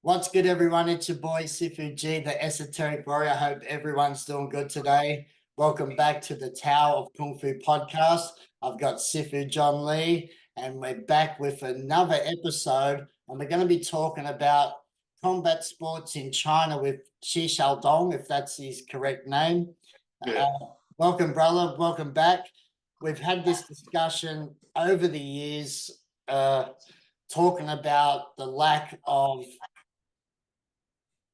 What's good, everyone? It's your boy Sifu G, the Esoteric Warrior. I hope everyone's doing good today. Welcome back to the Tao of Kung Fu podcast. I've got Sifu John Lee, and we're back with another episode. And we're going to be talking about combat sports in China with Xu Xiao, if that's his correct name. Yeah. Welcome, brother. Welcome back. We've had this discussion over the years, talking about the lack of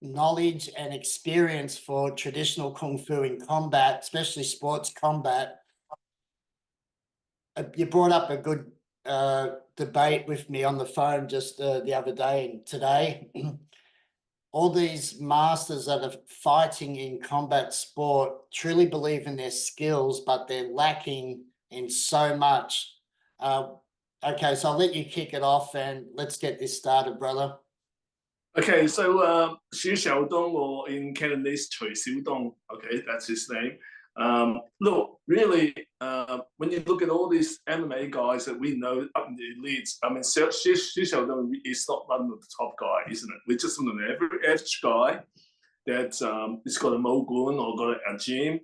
knowledge and experience for traditional kung fu in combat, especially sports combat. You brought up a good debate with me on the phone just the other day and today. All these masters that are fighting in combat sport truly believe in their skills, but they're lacking in so much. Okay, so I'll let you kick it off and let's get this started, brother. Okay, so Xu Xiao, or in Cantonese, Chui Xiu, okay, that's his name. Look, really, when you look at all these MMA guys that we know up in the elites, I mean, Xu Xiao is not one of the top guy, isn't it? We're just an average guy that has got a mogun or got a gym,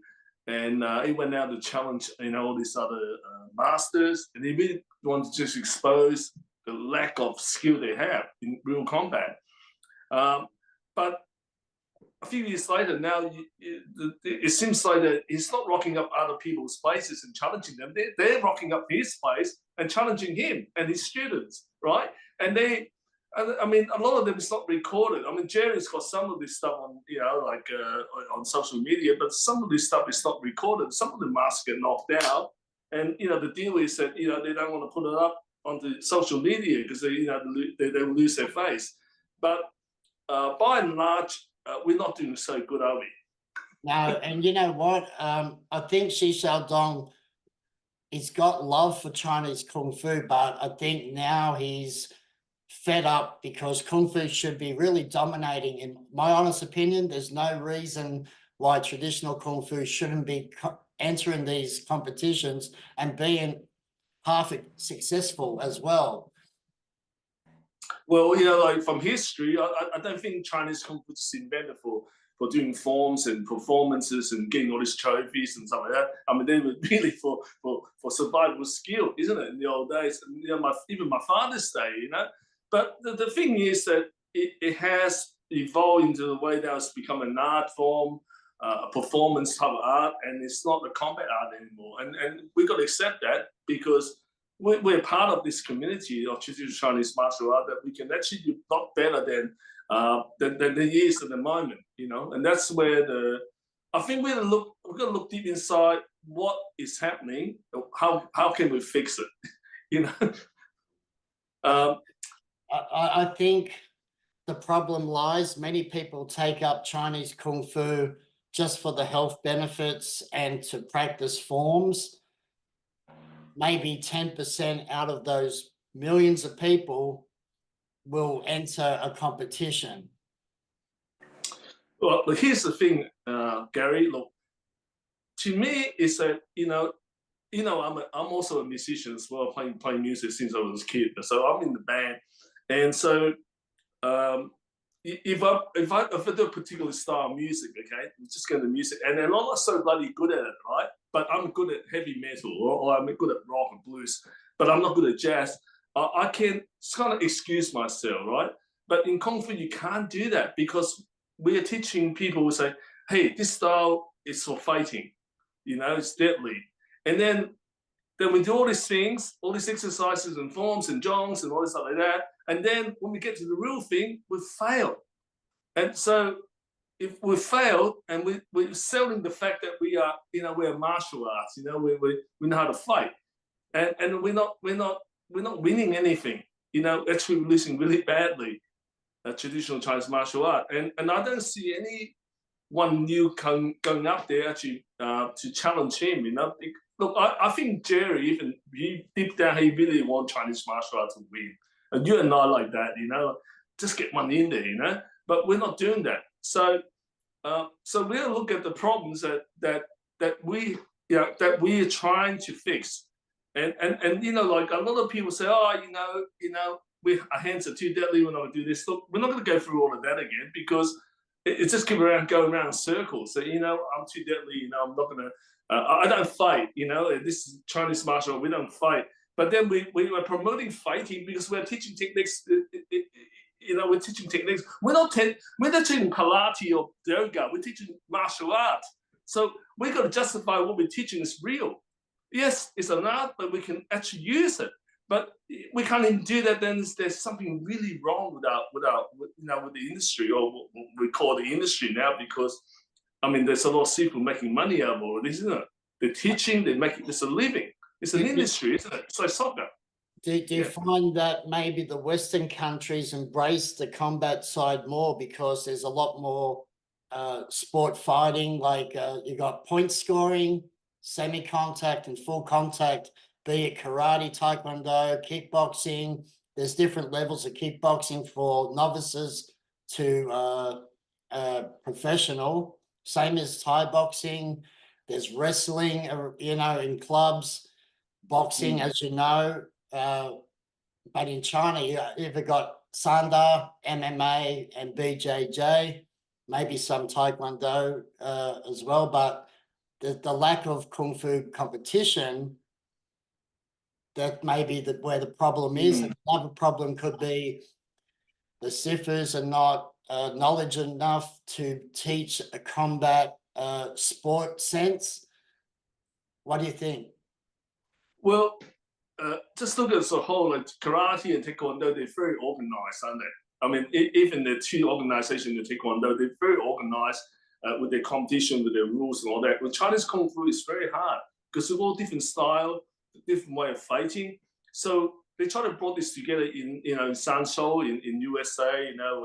and he went out to challenge, all these other masters, and he really wanted to just expose the lack of skill they have in real combat. But a few years later, now it seems like that he's not rocking up other people's places and challenging them. They're rocking up his place and challenging him and his students, right? And I mean, a lot of them is not recorded. I mean, Jerry's got some of this stuff on, on social media, but some of this stuff is not recorded. Some of the masks get knocked out, and the deal is that they don't want to put it up onto social media because they will lose their face. But by and large, we're not doing so good, are we? No, and you know what? I think Xi Xiaodong, he's got love for Chinese Kung Fu, but I think now he's fed up because Kung Fu should be really dominating. In my honest opinion, there's no reason why traditional Kung Fu shouldn't be entering these competitions and being half successful as well. Well, like from history, I don't think Chinese Kung Fu is invented for doing forms and performances and getting all these trophies and stuff like that. I mean, they were really for survival skill, isn't it? In the old days, even my father's day, But the thing is that it has evolved into the way that it's become an art form, a performance type of art, and it's not the combat art anymore. And we've got to accept that because we're part of this community of traditional Chinese martial art that we can actually do a lot better than the years at the moment, and that's where I think we're gonna look deep inside what is happening, how can we fix it, I think the problem lies, many people take up Chinese Kung Fu just for the health benefits and to practice forms. Maybe 10% out of those millions of people will enter a competition. Well, here's the thing, Gary. Look, to me, it's that I'm also a musician as well, playing music since I was a kid. So I'm in the band, and so if I do a particular style of music, okay, I'm just going to music, and I'm not so bloody good at it, right? But I'm good at heavy metal, or I'm good at rock and blues, but I'm not good at jazz. I can kind of excuse myself, right? But in Kung Fu, you can't do that because we are teaching people who say, hey, this style is for fighting, it's deadly. And then we do all these things, all these exercises and forms and jongs and all this stuff like that. And then when we get to the real thing, we fail. And so if we fail and we're selling the fact that we are, we're martial arts, we know how to fight. And we're not winning anything, actually we're losing really badly. Traditional Chinese martial art, and I don't see anyone new going up there actually to challenge him. Look, I think Jerry, even deep down, he really wants Chinese martial art to win, and you and I like that, just get one in there, But we're not doing that. So we'll look at the problems that we are trying to fix, and like a lot of people say, oh, our hands are too deadly, we're not going to do this. Look, we're not going to go through all of that again, because it's just going around in circles. So, you know, I'm too deadly, you know, I'm not going to, I don't fight, you know, this is Chinese martial art, we don't fight. But then we were promoting fighting because we're teaching techniques, you know, we're teaching techniques. We're not teaching Pilates or yoga, we're teaching martial art. So we got to justify what we're teaching is real. Yes, it's an art, but we can actually use it. But we can't even do that. Then there's something really wrong with the industry, or what we call the industry now, because I mean, there's a lot of people making money out of all of this, isn't it? They're teaching, they make this a living. It's an industry, isn't it? It's like soccer. Do you find that maybe the Western countries embrace the combat side more because there's a lot more sport fighting? Like you got point scoring, semi-contact and full contact, be it karate, taekwondo, kickboxing. There's different levels of kickboxing for novices to professional. Same as Thai boxing. There's wrestling, you know, in clubs. Boxing, as you know. But in China, you either got Sanda, MMA, and BJJ, maybe some Taekwondo as well. But the lack of Kung Fu competition, that may be where the problem is. Another problem could be the Sifus are not knowledgeable enough to teach a combat sport sense. What do you think? Well, just look at as a whole, like karate and taekwondo, they're very organized, aren't they? I mean, even the two organizations in taekwondo, they're very organized with their competition, with their rules and all that. With Chinese Kung Fu, it's very hard because it's all different style, different way of fighting. So they try to bring this together in, you know, in Sanshou, in USA, you know,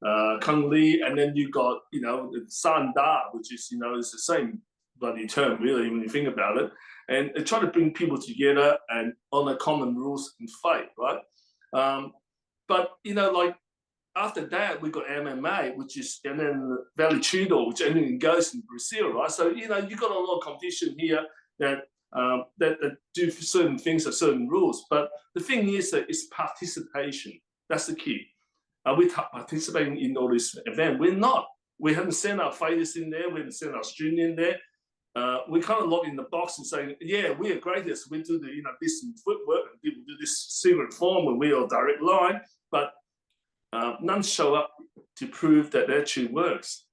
with Kung Lee, and then you got, you know, San Da, which is, you know, it's the same bloody term, really, when you think about it. And they try to bring people together and on the common rules and fight, right? But, you know, like after that, we got MMA, which is, and then Vale Tudo, which only goes in Brazil, right? So, you know, you got a lot of competition here that that do certain things or certain rules. But the thing is that it's participation. That's the key. Are we participating in all this event? We're not. We haven't sent our fighters in there. We haven't sent our students in there. We kind of lock in the box and saying, yeah, we are greatest. We do the, you know, this footwork, and people do this secret form, and we are direct line, but none show up to prove that actually works.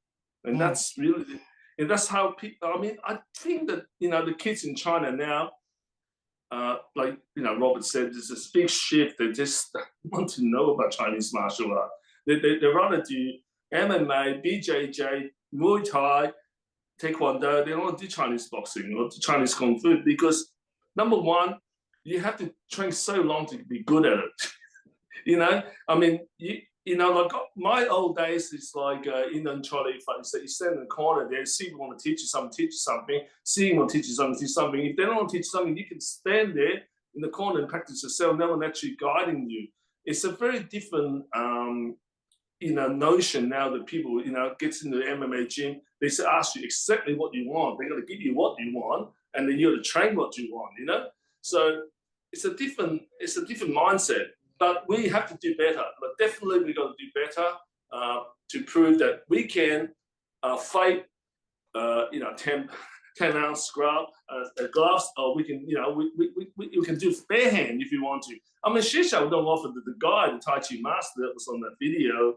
And that's really, and that's how people, I mean, I think that, you know, the kids in China now, like, you know, Robert said, there's this big shift. They just want to know about Chinese martial art. They rather do MMA, BJJ, Muay Thai, Taekwondo. They don't do Chinese boxing or Chinese Kung Fu because, number one, you have to train so long to be good at it. You know, I mean, you know, like my old days, it's like Indian Charlie, if I say you stand in the corner there, see you want to teach you something, see you want to teach you something. If they don't want to teach you something, you can stand there in the corner and practice yourself. No one actually guiding you. It's a very different, you know, notion now that people, you know, gets into the MMA gym. They say, ask you exactly what you want. They're going to give you what you want, and then you got to train what you want. You know, so it's a different mindset. But we have to do better. But definitely, we got to do better to prove that we can fight. You know, 10-ounce scrub gloves, or we can, you know, we can do bare hand if you want to. I mean, Xu Xiao don't offer the guy, the Tai Chi master that was on that video.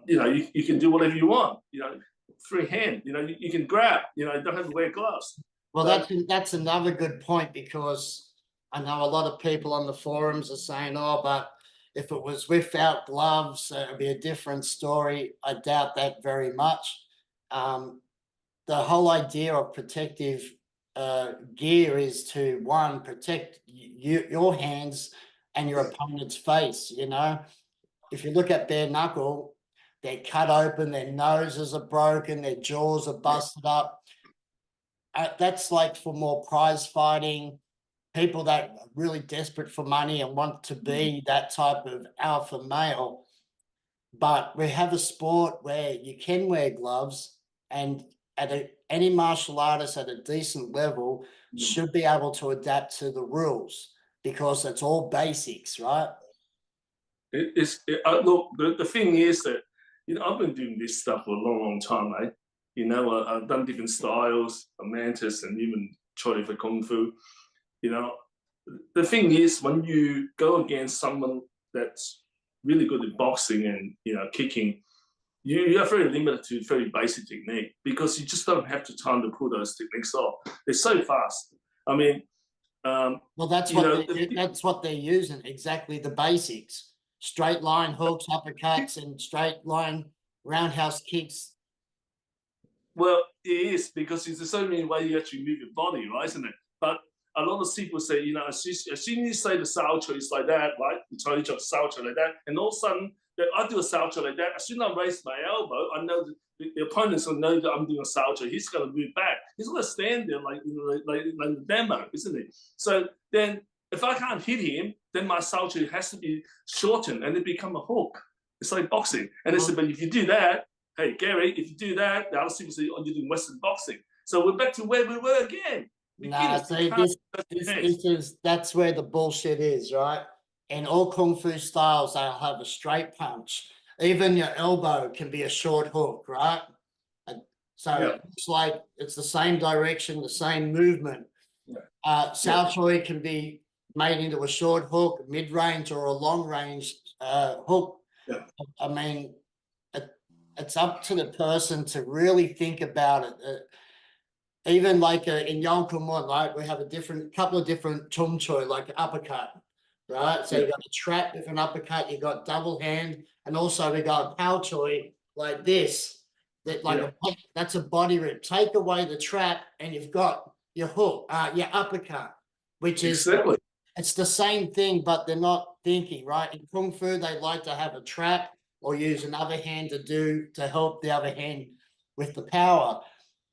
You know, you can do whatever you want. You know, free hand. You know, you can grab. You know, you don't have to wear gloves. Well, that's another good point, because I know a lot of people on the forums are saying, oh, but if it was without gloves, it would be a different story. I doubt that very much. The whole idea of protective gear is to, one, protect your hands and your opponent's face. You know, if you look at bare knuckle, they're cut open, their noses are broken, their jaws are busted up. That's like for more prize fighting, people that are really desperate for money and want to be that type of alpha male. But we have a sport where you can wear gloves, and any martial artist at a decent level should be able to adapt to the rules, because it's all basics, right? Look, the thing is that, you know, I've been doing this stuff for a long, long time, eh? You know, I've done different styles, a mantis, and even Choi for Kung Fu. You know, the thing is, when you go against someone that's really good at boxing and, you know, kicking, you are very limited to very basic technique because you just don't have the time to pull those techniques off. They're so fast. I mean, well, that's what they're using, exactly the basics: straight line hooks, uppercuts, and straight line roundhouse kicks. Well, it is because there's so many ways you actually move your body, right? Isn't it? But a lot of people say, you know, as soon as you say the Sao is like that, right? The Taiji of Sao like that, and all of a sudden I do a Sao like that. As soon as I raise my elbow, I know that the opponent's will know that I'm doing a Sao. He's going to move back. He's going to stand there like the demo, isn't he? So then, if I can't hit him, then my Sao has to be shortened and it become a hook. It's like boxing. And they said, but if you do that, hey Gary, if you do that, the other people say, oh, you're doing Western boxing. So we're back to where we were again. Nah, see, that's where the bullshit is, right? In all kung fu styles, they'll have a straight punch. Even your elbow can be a short hook, right? So it's like it's the same direction, the same movement. Sao Choi can be made into a short hook, mid-range, or a long-range hook. Yeah. I mean, it's up to the person to really think about it. Even like in Yong Kung Mun, right, we have couple of different tum choi, like uppercut, right? So you got a trap with an uppercut, you got double hand, and also we got a pow choi like this. That's a body rip. Take away the trap, and you've got your hook, your uppercut, which is it's the same thing, but they're not thinking, right? In Kung Fu, they like to have a trap or use another hand to help the other hand with the power.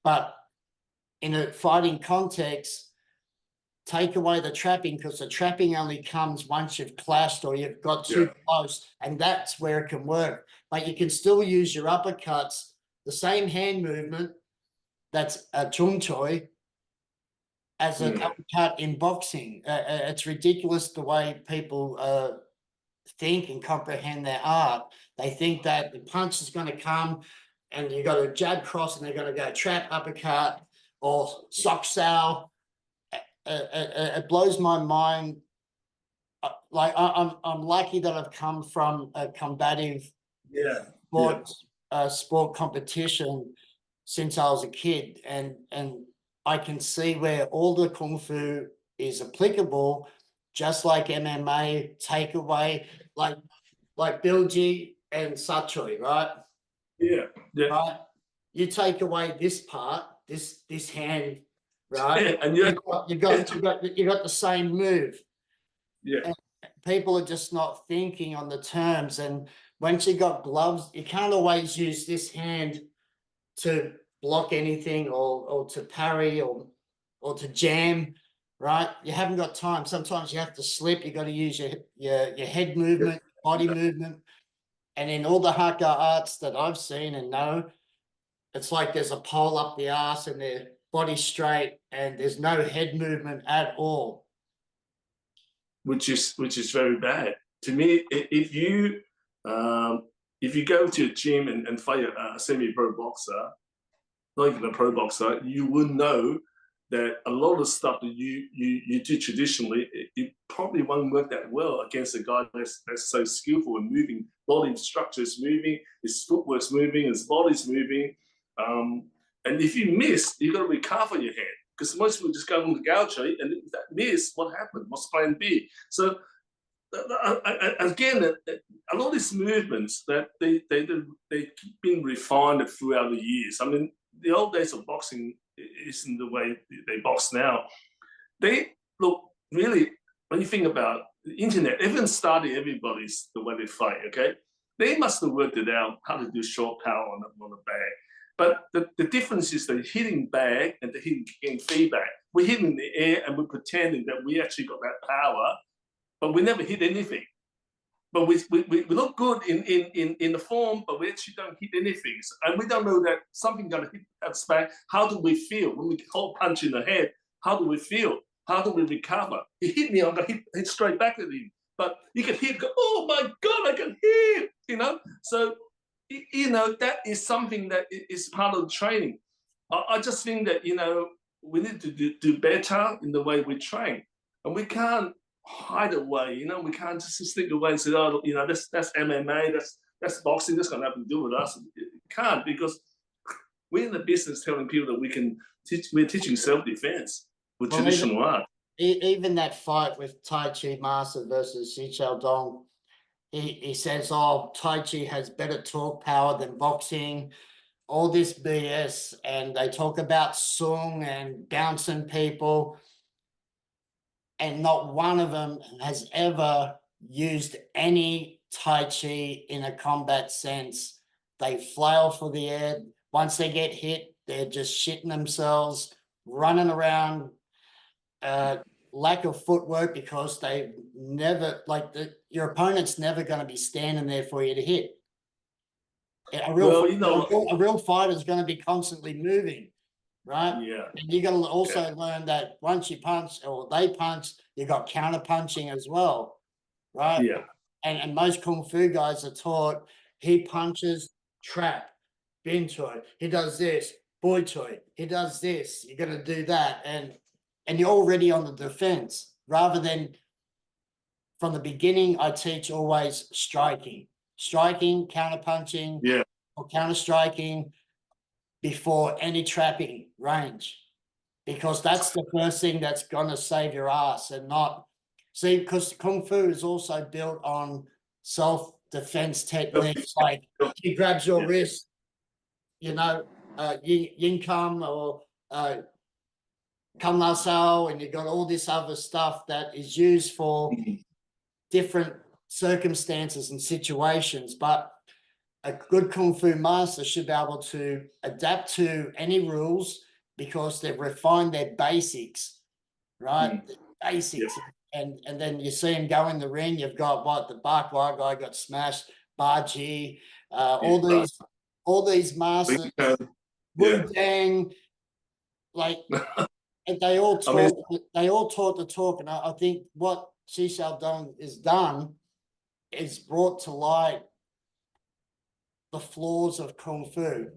But in a fighting context, take away the trapping, because the trapping only comes once you've clashed or you've got too close, and that's where it can work. But you can still use your uppercuts, the same hand movement, that's a chung choi, as an uppercut in boxing. It's ridiculous the way people think and comprehend their art. They think that the punch is going to come and you got a jab cross and they're going to go trap uppercut or Xu Xiao. It blows my mind. Like I'm lucky that I've come from a combative sport competition since I was a kid, and I can see where all the kung fu is applicable, just like MMA. Take away like Bilji and Sachoy, right? Right. You take away this part, this hand, right? And you got the same move. And people are just not thinking on the terms. And once you got gloves, you can't always use this hand to block anything or to parry or to jam, right? You haven't got time. Sometimes you have to slip. You got to use your head movement, body movement. And in all the haka arts that I've seen and know, it's like there's a pole up the ass and their body straight and there's no head movement at all. Which is very bad. To me, if you go to a gym and fight a semi-pro boxer, not even a pro boxer, you will know that a lot of stuff that you do traditionally, it probably won't work that well against a guy that's so skillful in moving, body structure is moving, his footwork's moving, his body's moving. And if you miss, you got to recover your hand, because most people just go on the gaucho, and if that miss, what happened? What's plan B? So again, a lot of these movements that they've been refined throughout the years. I mean, the old days of boxing isn't the way they box now. They look really, when you think about the internet, everyone started everybody's the way they fight, okay? They must have worked it out how to do short power on a bag. But the difference is the hitting bag and the hitting feedback. We're hitting the air and we're pretending that we actually got that power, but we never hit anything. But we look good in the form, but we actually don't hit anything. And we don't know that something gonna hit us back. How do we feel when we hold punch in the head? How do we feel? How do we recover? He hit me, I'm gonna hit straight back at him. but you can hear, go, oh my God, I can hear, you know. So, you know, that is something that is part of the training. I just think that, you know, we need to do better in the way we train. And we can't hide away, you know, we can't just stick away and say, oh, you know, that's MMA, that's boxing, that's got nothing to do with us. It can't, because we're in the business telling people that we're teaching self-defense with traditional art. Even that fight with Tai Chi Master versus Xu Xiao, he says, oh, Tai Chi has better torque power than boxing, all this BS, and they talk about Sung and bouncing people, and not one of them has ever used any Tai Chi in a combat sense. They flail for the air. Once they get hit, they're just shitting themselves, running around, lack of footwork, because they never, like, your opponent's never going to be standing there for you to hit. A real fighter is going to be constantly moving, right? Yeah. And you got to also learn that once you punch or they punch, you got counter punching as well, right? Yeah. And most kung fu guys are taught, he punches, trap, bin choi. He does this, boy choi. He does this. You're going to do that, and you're already on the defense. Rather than from the beginning, I teach always striking, counter punching, or counter striking before any trapping range, because that's the first thing that's going to save your ass. And not see, because kung fu is also built on self-defense techniques, like he grabs your wrist, you know, yin kam or kam lao sao, and you've got all this other stuff that is used for different circumstances and situations. But a good kung fu master should be able to adapt to any rules, because they've refined their basics, right? Basics. And then you see him go in the ring. You've got what, the Bak Wah guy got smashed, Baji, all these masters, Wu Dang, like they all talk. They all taught the talk, and I think what Xu Xiao has done is brought to light the flaws of kung fu.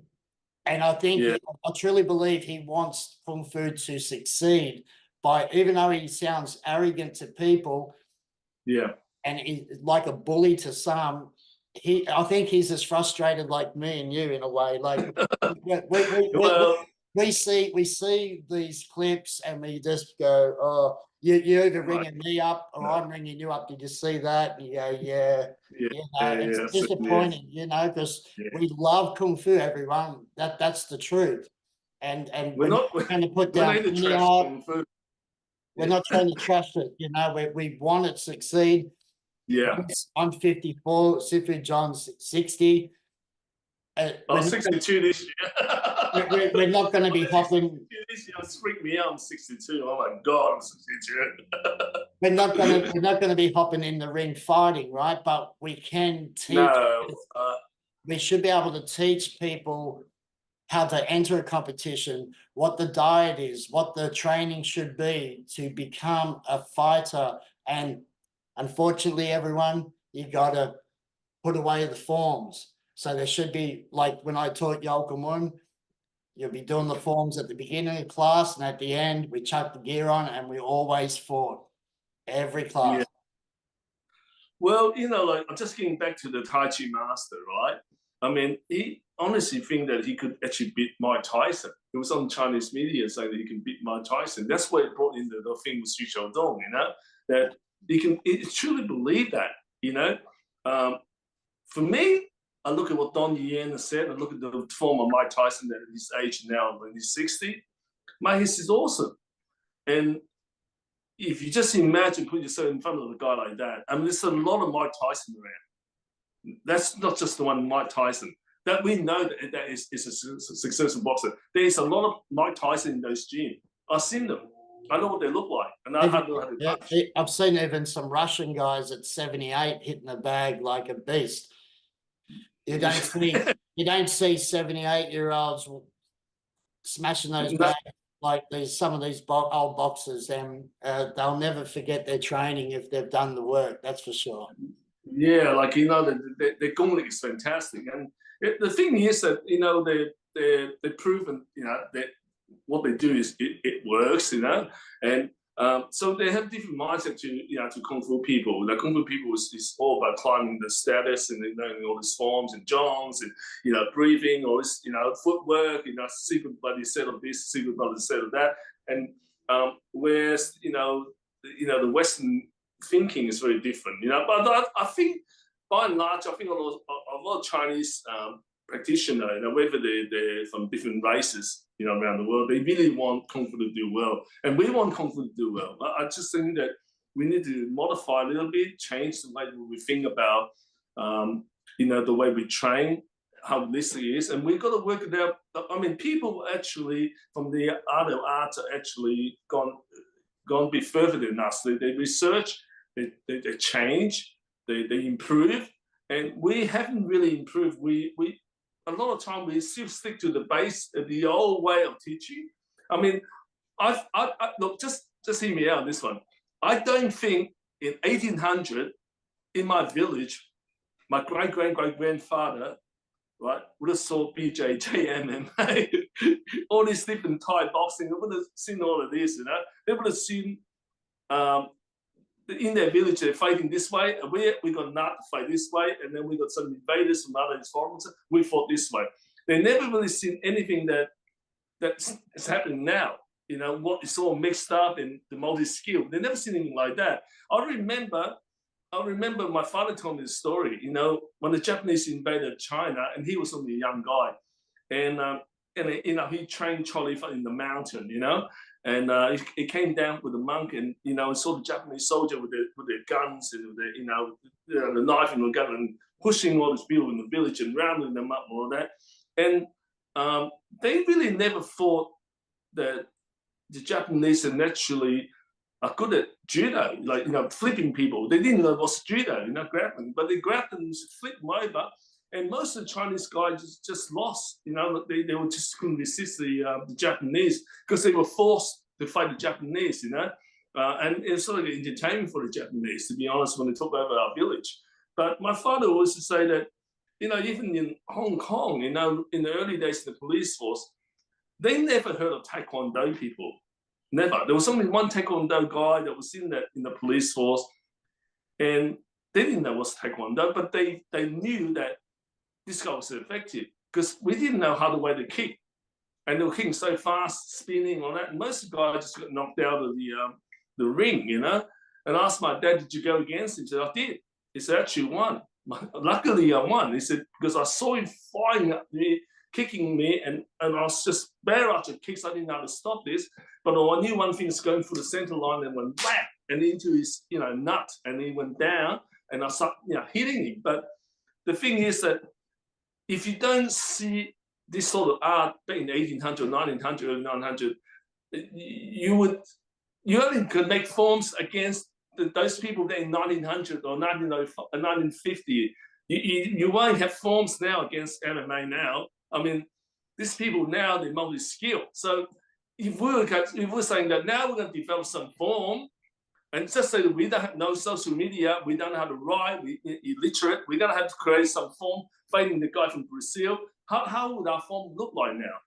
And I think I truly believe he wants kung fu to succeed, by, even though he sounds arrogant to people, and he's like a bully to some, I think he's as frustrated like me and you in a way. Like we see these clips and we just go, oh, you're either ringing me up or I'm ringing you up. Did you see that? And you go, it's disappointing, you know, because we love kung fu, everyone. That's the truth. And we're not going to put down any art. We're not trying to trash it, you know. We want it to succeed. I'm 54. Sifu John's 60. I'm 62 this year. We're not going to be hopping. This year, it's freaked me out. I'm 62. Oh my God, I'm 62. we're not going to be hopping in the ring fighting, right? But we can teach. We should be able to teach people how to enter a competition, what the diet is, what the training should be to become a fighter. And unfortunately, everyone, you got to put away the forms. So there should be, like when I taught Yokomun, you'll be doing the forms at the beginning of class, and at the end, we chuck the gear on and we always fought. Every class. Well, you know, like, I'm just getting back to the Tai Chi master, right? I mean, he honestly think that he could actually beat Mike Tyson. It was on Chinese media saying that he can beat Mike Tyson. That's why it brought in the thing with Xu Xiao, you know, that he truly believe that, you know. For me, I look at what Don Yen has said, I look at the form of Mike Tyson at his age now, when he's 60. Mate, this is awesome. And if you just imagine putting yourself in front of a guy like that, I mean, there's a lot of Mike Tyson around. That's not just the one Mike Tyson. That we know that is a successful boxer. There's a lot of Mike Tyson in those gyms. I've seen them. I know what they look like, and I know how to punch. I've seen even some Russian guys at 78 hitting the bag like a beast. You don't see 78-year-olds smashing those bags like some of these old boxers, and they'll never forget their training if they've done the work. That's for sure. Yeah, like their gauntlet is fantastic, and the thing is that they've proven that what they do is it works, and so they have different mindset to kung fu people. The kung fu people is all about climbing the status and learning all these forms and jongs and breathing, or footwork, secret bloody set of this, secret bloody set of that, and whereas the Western thinking is very different, But I think, by and large, I think a lot of Chinese practitioners, whether they're from different races, around the world, they really want Kung Fu to do well, and we want Kung Fu to do well. But I just think that we need to modify a little bit, change the way we think about, the way we train, how realistic it is, and we've got to work it out. I mean, people actually from the other arts are actually gone a bit further than us. They research. They change, they improve, and we haven't really improved. We a lot of time we still stick to the base, the old way of teaching. I mean, I look, just hear me out on this one. I don't think in 1800 in my village, my great-great-great-grandfather, right, would have saw BJJ, MMA, all these different Thai boxing. They would have seen all of this, They would have seen. In their village, they're fighting this way, and we got not to fight this way, and then we got some invaders from other foreigners. We fought this way. They never really seen anything that's happening now. What is all mixed up and the multi-skill. They never seen anything like that. I remember my father told me the story. When the Japanese invaded China, and he was only a young guy, and he trained Charlie in the mountain, and he came down with a monk, and saw the Japanese soldier with their guns and the knife and the gun, and pushing all these people in the village and rounding them up and all that. And they really never thought that the Japanese are naturally are good at judo, like flipping people. They didn't know what's judo, grappling, but they grabbed them and flipped them over. And most of the Chinese guys just lost, they were just couldn't resist the Japanese, because they were forced to fight the Japanese, and it's sort of entertainment for the Japanese, to be honest, when they took over our village. But my father always to say that, even in Hong Kong, in the early days of the police force, they never heard of Taekwondo people, never. There was only one Taekwondo guy that was in the police force, and they didn't know what's Taekwondo, but they knew that this guy was effective, because we didn't know how the way to kick, and they were kicking so fast, spinning on that. And most of the guys just got knocked out of the ring, And I asked my dad, "Did you go against him?" He said, "I did." He said, "Actually won." Luckily, I won. He said, because I saw him flying at me, kicking me, and I was just barrage of kicks. I didn't know how to stop this, but I knew one thing is going through the center line and went whap and into his nut, and he went down, and I started hitting him. But the thing is that if you don't see this sort of art back in 1800, 1900, 900, you only can make forms against those people there in 1900 or 1950. You won't have forms now against MMA now. I mean, these people now, they're multi-skilled. So if we're saying that now we're going to develop some form, and just say that we don't have no social media, we don't know how to write, we're illiterate, we're going to have to create some form fighting the guy from Brazil. How would our form look like now?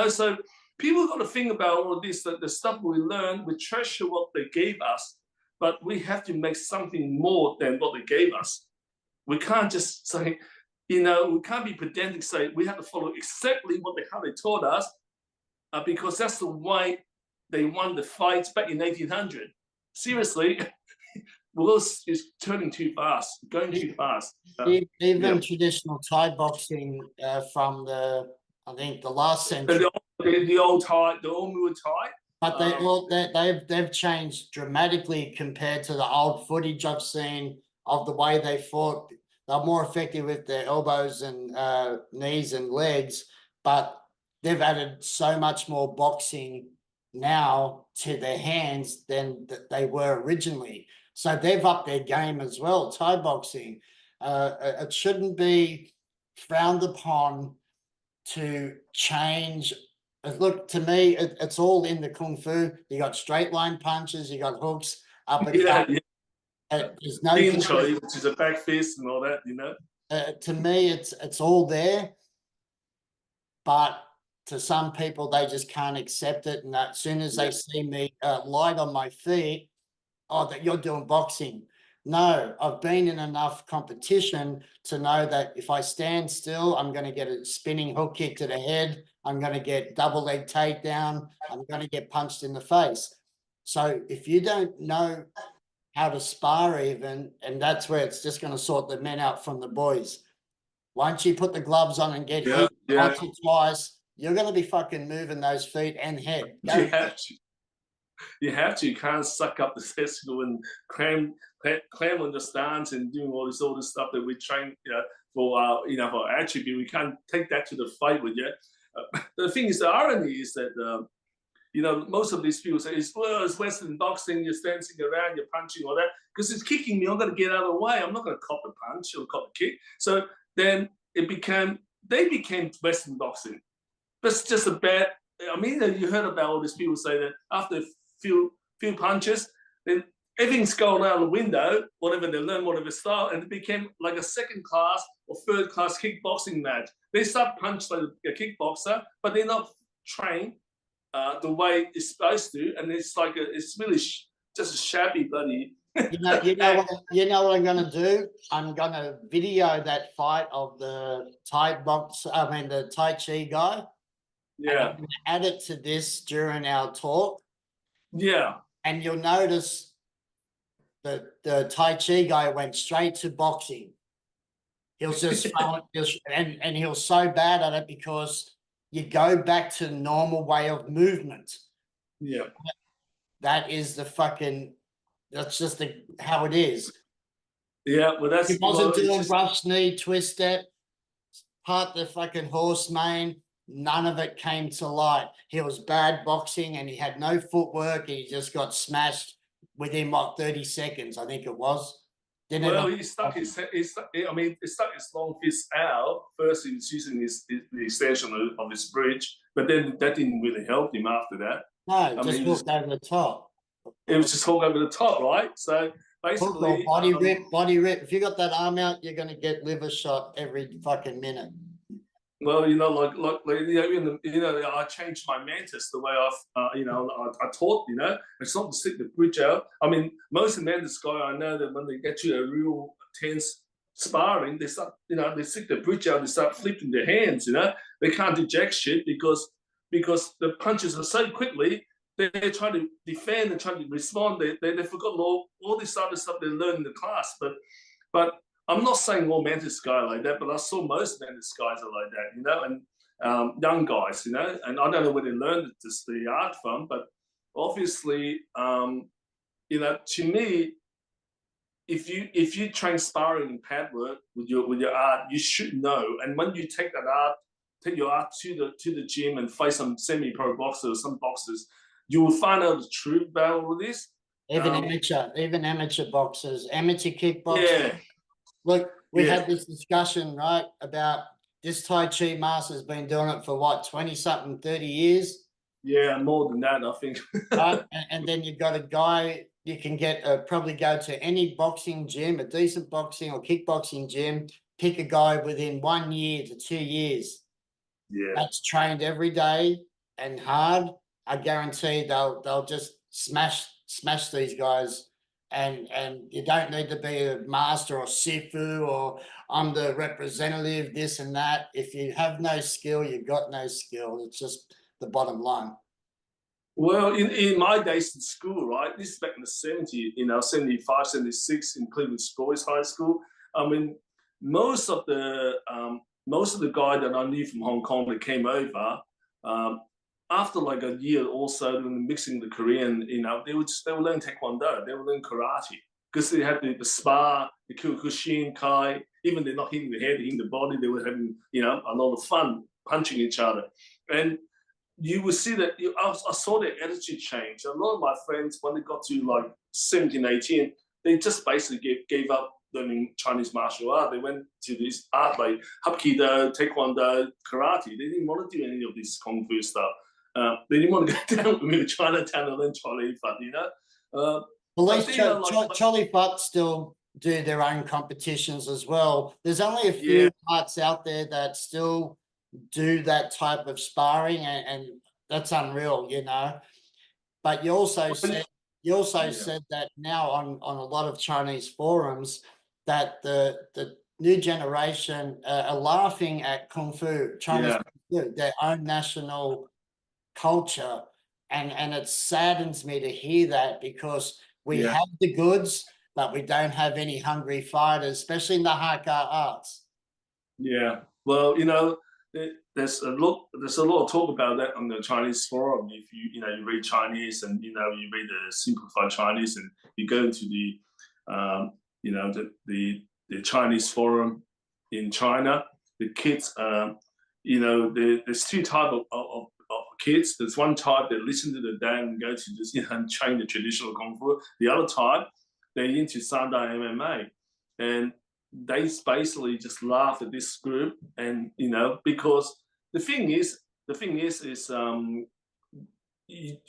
So people got to think about all of this, that the stuff we learn, we treasure what they gave us, but we have to make something more than what they gave us. We can't just say, we can't be pedantic, say we have to follow exactly how they taught us, because that's the way they won the fights back in 1800. Seriously, the world is turning too fast, going too fast. Even traditional Thai boxing from I think the last century. The old Thai, the old Muay Thai. But they've changed dramatically compared to the old footage I've seen of the way they fought. They're more effective with their elbows and knees and legs, but they've added so much more boxing now to their hands than they were originally. So they've upped their game as well, Thai boxing. It shouldn't be frowned upon to change Look, to me, it's all in the kung fu. You got straight line punches, you got hooks, Yeah, uppercut. yeah. There's no Clean choice, which is a back fist and all that, you know. to me, it's all there, but to some people, they just can't accept it. And as soon as they see me light on my feet, oh, that you're doing boxing. No, I've been in enough competition to know that if I stand still, I'm going to get a spinning hook kick to the head. I'm going to get double leg takedown. I'm going to get punched in the face. So if you don't know how to spar even, and that's where it's just going to sort the men out from the boys. Once you put the gloves on and get hit once or twice, you're going to be fucking moving those feet and head. You have to. You have to. You can't suck up the testicle and clam on the stance and doing all this stuff that we train, for attribute. We can't take that to the fight with you. The thing is, the irony is that most of these people say it's Western boxing. You're dancing around, you're punching, all that, because it's kicking me. I'm going to get out of the way. I'm not going to cop the punch or cop the kick. So then they became Western boxing. That's just a bad. I mean, you heard about all these people say that after a few punches, then everything's going out the window, whatever they learn, whatever style, and it became like a second class or third class kickboxing match. They start punch like a kickboxer, but they're not trained the way it's supposed to, and it's like it's really just a shabby bloody. You know what I'm going to do? I'm going to video that fight of the the Tai Chi guy. Yeah. And I'm going to add it to this during our talk. Yeah. And you'll notice that the Tai Chi guy went straight to boxing. He'll just and he'll so bad at it because you go back to the normal way of movement. Yeah. That is that's just how it is. Yeah, well, he wasn't doing brush knee, twist step, part the fucking horse mane. None of it came to light. He was bad boxing and he had no footwork. And he just got smashed within 30 seconds, I think it was. He stuck his long fist out. First, he was using the extension of his bridge, but then that didn't really help him after that. No, just hooked over the top. It was just hooked over the top, right? So basically, body rip. If you got that arm out, you're going to get liver shot every fucking minute. Well, I changed my mantis the way I taught. It's not to stick the bridge out. I mean, most of the mantis guy I know that when they get to a real tense sparring, they start, they stick the bridge out, they start flipping their hands. They can't do jack shit because the punches are so quickly. They're trying to defend and trying to respond. They forgot all this other stuff they learned in the class. But I'm not saying all mantis guys like that, but I saw most mantis guys are like that, and young guys, and I don't know where they learned the art from, but obviously, to me, if you train sparring and pad work with your art, you should know. And when you take your art to the gym and fight some semi-pro boxers, some boxers, you will find out the truth about all this. Even amateur boxers, amateur kickboxers. Yeah. Look, we had this discussion, right, about this Tai Chi master's been doing it for 20-something, 30 years? Yeah, more than that, I think. Right? And then you've got a guy, you can get probably go to any boxing gym, a decent boxing or kickboxing gym, pick a guy within 1 year to 2 years. Yeah. That's trained every day and hard. I guarantee they'll just smash these guys. And you don't need to be a master or Sifu or I'm the representative, this and that. If you have no skill, you've got no skill. It's just the bottom line. Well, in my days in school, right, this is back in the 70s, 75, 76 in Cleveland Boys High School. I mean, most of the guys that I knew from Hong Kong that came over, after like a year or so mixing the Korean, they would learn Taekwondo, they would learn karate because they had the spar, the Kyokushin, Kai. Even they're not hitting the head, hitting the body, they were having a lot of fun punching each other. And you will see that I saw their attitude change. A lot of my friends, when they got to like 17, 18, they just basically gave up learning Chinese martial art. They went to this art like Hapkido, Taekwondo, karate. They didn't want to do any of this Kung Fu stuff. they didn't want to go down with me to Chinatown and learn Charlie Fat, you know. Well, at least Charlie Butt still do their own competitions as well. There's only a few arts out there that still do that type of sparring, and that's unreal, you know. But you also said that now on a lot of Chinese forums that the new generation are laughing at Kung Fu, Chinese Kung Fu, their own national culture, and it saddens me to hear that, because we have the goods, but we don't have any hungry fighters, especially in the Hakka arts. Yeah, well, you know, there's a lot of talk about that on the Chinese forum. If you read Chinese, and you read the simplified Chinese, and you go into the the Chinese forum in China, the kids, there's two types of kids. There's one type that listen to the dad and go to just and train the traditional kung fu. The other type, they're into Sandai MMA, and they basically just laugh at this group. And because the thing is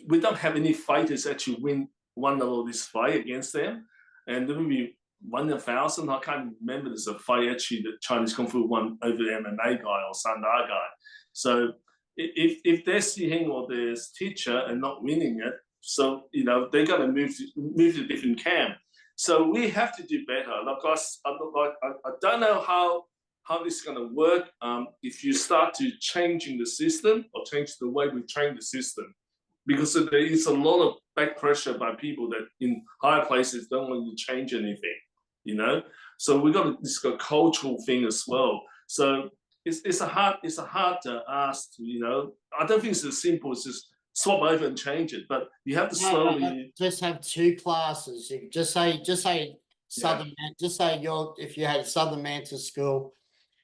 we don't have any fighters actually won all this fight against them, and there will be 1 in 1,000. I can't remember there's a fight actually that Chinese Kung Fu won over the MMA guy or Sandai guy. So if they're seeing or their teacher and not winning it, so they're going to move to a different camp. So we have to do better. I don't know how this is going to work if you start to changing the system or change the way we train the system, because there is a lot of back pressure by people that in higher places don't want to change anything, So we got this cultural thing as well. So it's a hard ask to, I don't think it's as simple as just swap over and change it, but you have to slowly just have 2 classes. You just say Southern, just say if you had Southern Mantis School,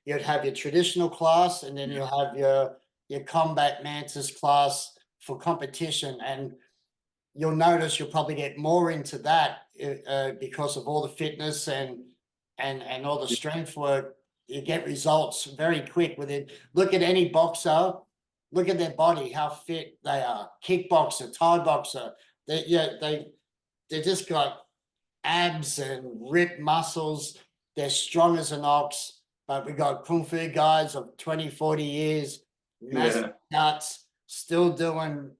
you'd have your traditional class, and then you'll have your combat Mantis class for competition, and you'll notice you'll probably get more into that because of all the fitness and all the strength work. You get results very quick with it. Look at any boxer. Look at their body, how fit they are. Kickboxer, Thai boxer. They just got abs and ripped muscles. They're strong as an ox. But we got Kung Fu guys of 20, 40 years, massive guts, still doing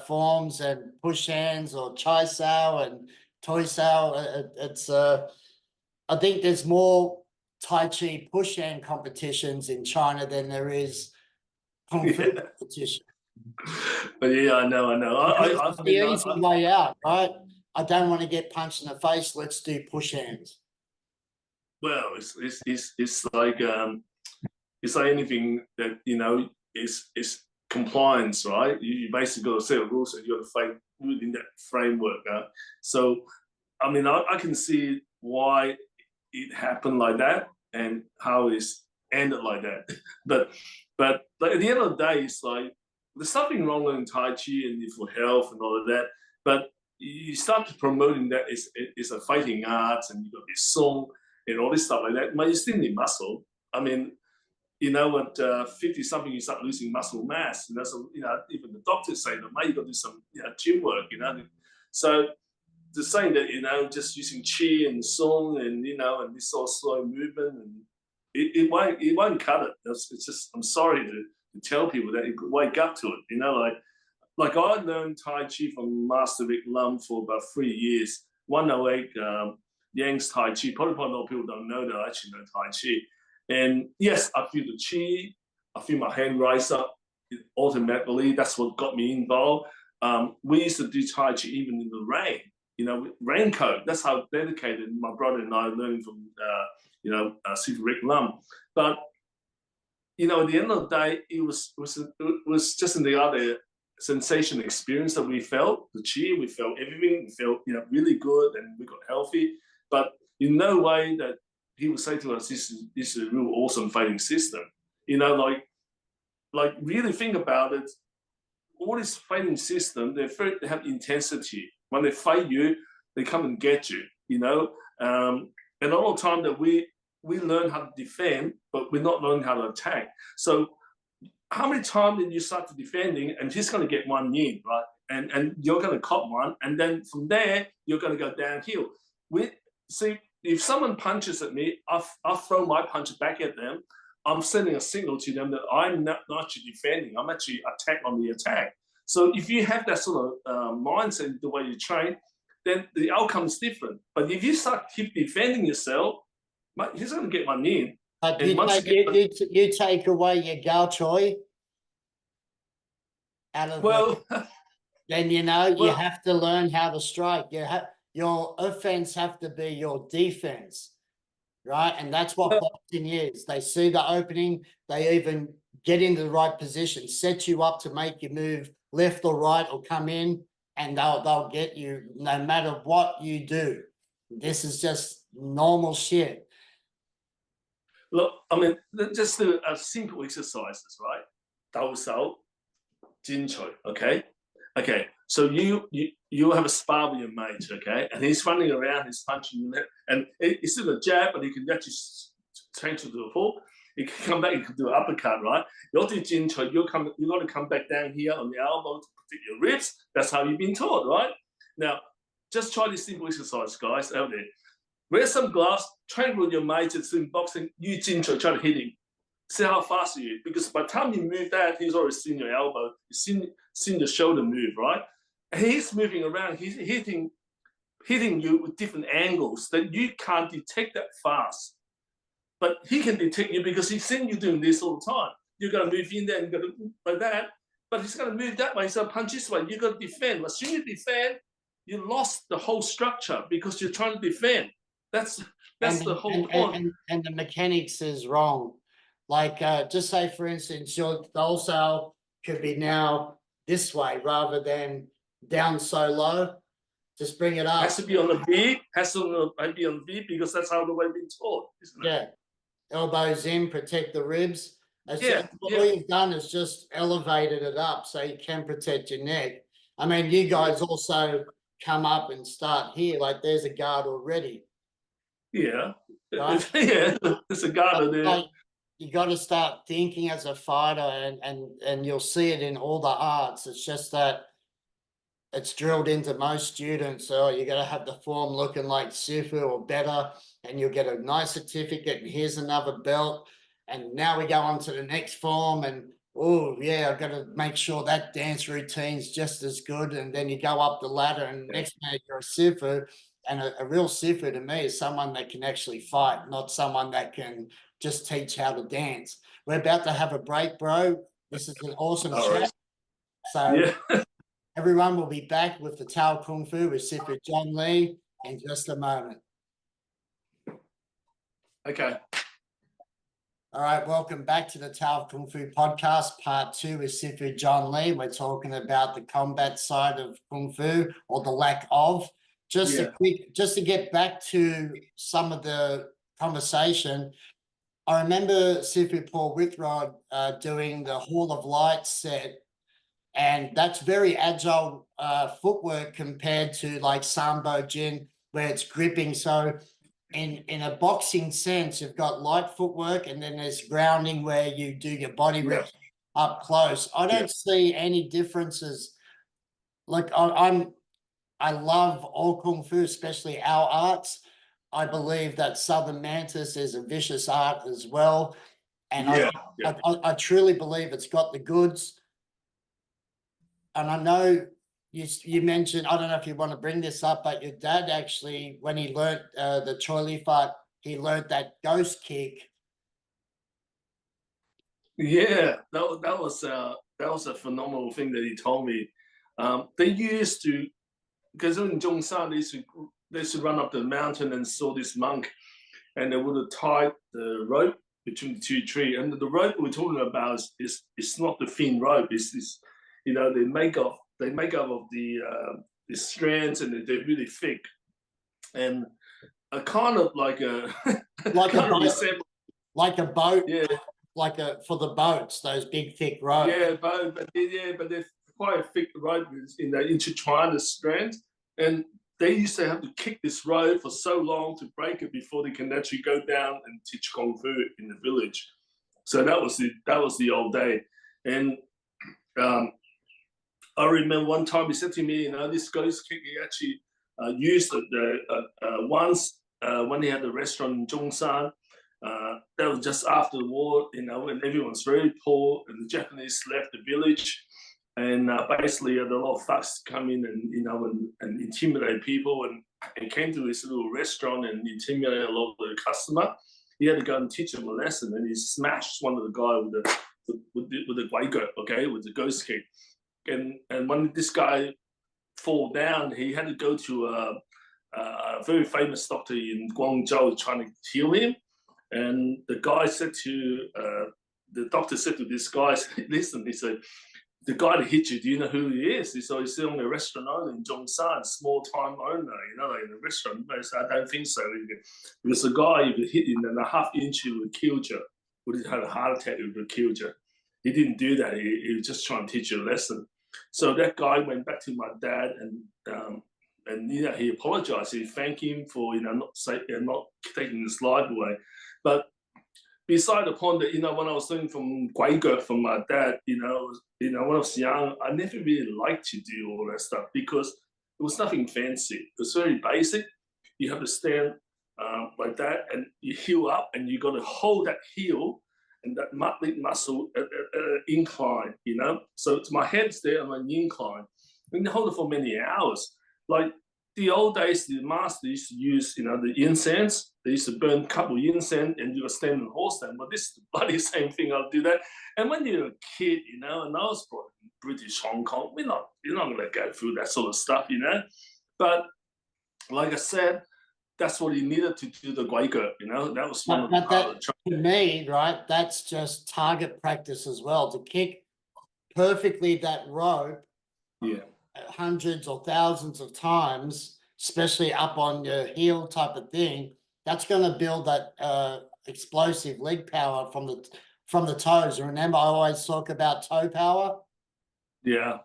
forms and push hands or Chai Sao and Toi Sao. It's I think there's more Tai Chi push hand competitions in China than there is Kung Fu competition. But I know. It's the easy way out, right? I don't want to get punched in the face. Let's do push hands. Well, it's like anything that is compliance, right? You basically got a set of rules and you got to fight within that framework. So, I mean, I can see why it happened like that and how it's ended like that. But at the end of the day, it's like there's something wrong with Tai Chi and for health and all of that. But you start promoting that it's a fighting art, and you got this song and all this stuff like that. But you still need muscle. I mean, at 50 something, you start losing muscle mass. And that's even the doctors say that, mate, you got to do some gym work. So to say that just using chi and song and and this sort of slow movement, and it won't cut it. It's just, I'm sorry to tell people that, wake up to it. Like I learned Tai Chi from Master Vic Lam for about 3 years. 108 Yang's Tai Chi. Probably a lot of people don't know that I actually know Tai Chi. And yes, I feel the chi. I feel my hand rise up automatically. That's what got me involved. We used to do Tai Chi even in the rain. Raincoat. That's how dedicated my brother and I learned from Sifu Rick Lam. But at the end of the day, it was just in the other sensation experience that we felt. The chi, we felt everything. We felt really good, and we got healthy. But in no way that he would say to us, this is a real awesome fighting system. Like really think about it. All this fighting system, they have intensity. When they fight you, they come and get you. And a lot of time that we learn how to defend, but we're not learning how to attack. So how many times did you start to defending and he's going to get one in, right? And you're going to cop one, and then from there you're going to go downhill. See, if someone punches at me, I throw my punch back at them. I'm sending a signal to them that I'm not actually defending. I'm actually attack on the attack. So if you have that sort of mindset, the way you train, then the outcome is different. But if you start keep defending yourself, he's going to get one in. But you take away your gao choi out of then you have to learn how to strike. Your offense have to be your defense, right? And that's what boxing is. They see the opening, they even get into the right position, set you up to make you move left or right or come in, and they'll get you no matter what you do. This is just normal shit. Look, I mean, just a simple exercises, right? Tao Sao, Jin Choi, okay? Okay, so you have a spar with your mate, okay? And he's running around, he's punching you, and it's still a jab, but he can actually change to the hook. He can come back, he can do an uppercut, right? You'll do Jin Choi, you got to come back down here on the elbow to protect your ribs. That's how you've been taught, right? Now, just try this simple exercise, guys, out there. Wear some gloves, train with your mates in boxing, you Jin Choi, try to hit him. See how fast he is. Because by the time you move that, he's already seen your elbow, he's seen the shoulder move, right? And he's moving around, he's hitting you with different angles that you can't detect that fast. But he can detect you because he's seen you doing this all the time. You're going to move in there and you're going to like that, but he's going to move that way, he's going to punch this way. You've got to defend. As soon as you defend, you lost the whole structure because you're trying to defend. That's the whole point. And the mechanics is wrong. Like, just say, for instance, your Dao could be now this way rather than down so low. Just bring it up. Has to be on the beat. Has to be on the beat because that's how the way we've been taught, isn't it? Yeah. Elbows in, protect the ribs. All you've done is just elevated it up so you can protect your neck. I mean, you guys also come up and start here. Like, there's a guard already. Yeah. Right? Yeah, there's a guard there. Like, you got to start thinking as a fighter, and you'll see it in all the arts. It's just that it's drilled into most students. So you got to have the form looking like Sifu or better, and you'll get a nice certificate, and here's another belt. And now we go on to the next form, and oh yeah, I've got to make sure that dance routine's just as good. And then you go up the ladder, and next minute you're a Sifu. And a real Sifu to me is someone that can actually fight, not someone that can just teach how to dance. We're about to have a break, bro. This is an awesome chat. So everyone will be back with the Tao of Kung Fu with Sifu John Lee in just a moment. Okay. All right, welcome back to the Tao of Kung Fu podcast, part 2 with Sifu John Lee. We're talking about the combat side of Kung Fu, or the lack of. Just to get back to some of the conversation, I remember Sifu Paul Withrod doing the Hall of Light set, and that's very agile footwork compared to like Sambo Jin, where it's gripping. So in a boxing sense, you've got light footwork, and then there's grounding where you do your body reps up close. I don't see any differences. Like, I love all Kung Fu, especially our arts. I believe that Southern Mantis is a vicious art as well. And I truly believe it's got the goods. And I know you mentioned, I don't know if you want to bring this up, but your dad actually, when he learned the Choi Li fight, he learned that ghost kick. Yeah, that was a phenomenal thing that he told me. They used to, because in Zhongshan, they used to run up the mountain and saw this monk, and they would have tied the rope between the two trees. And the rope we're talking about is not the thin rope. It's this, they make up of the strands, and they're really thick, and a kind of like a like a boat, yeah, for the boats, those big thick ropes. Yeah, but they're quite a thick rope intertwined the strands, and they used to have to kick this rope for so long to break it before they can actually go down and teach Kung Fu in the village. So that was the old day. And I remember one time he said to me, you know, this ghost kick he actually used once when he had a restaurant in Zhongshan. That was just after the war, you know, when everyone's very poor and the Japanese left the village. And basically, had a lot of thugs come in and, you know, and intimidate people, and came to this little restaurant and intimidated a lot of the customer. He had to go and teach him a lesson, and he smashed one of the guy with the guaigo, okay, with the ghost kick. And when this guy fall down, he had to go to a very famous doctor in Guangzhou trying to heal him. And the guy said to the doctor said to this guy, listen, he said, the guy that hit you, do you know who he is? He said, he's on a restaurant owner in Zhongshan, small time owner, you know, like in a restaurant. I said, I don't think so. Because the guy, if you hit him in a half inch, he would have killed you. Would have had a heart attack, he would have killed you. He didn't do that. He was just trying to teach you a lesson. So that guy went back to my dad and you know, he apologized. He thanked him for, you know, not taking his life away. But beside the point that, you know, when I was learning from guaigo from my dad, you know, when I was young, I never really liked to do all that stuff because it was nothing fancy. It was very basic. You have to stand like that, and you heel up, and you got to hold that heel and that muscle at incline, you know. So it's my head's there on an incline, and you hold it for many hours. Like the old days, the master used to use, you know, the incense. They used to burn a couple of incense, and you were standing on horse stand. But this is the bloody same thing. I'll do that. And when you're a kid, you know, and I was brought in British Hong Kong, you're not going to go through that sort of stuff, you know. But like I said, that's what he needed to do the guaigo, you know. That was one of the part of the to me, right? That's just target practice as well. To kick perfectly that rope, yeah, hundreds or thousands of times, especially up on your heel type of thing. That's going to build that explosive leg power from the toes. Remember, I always talk about toe power. Yeah.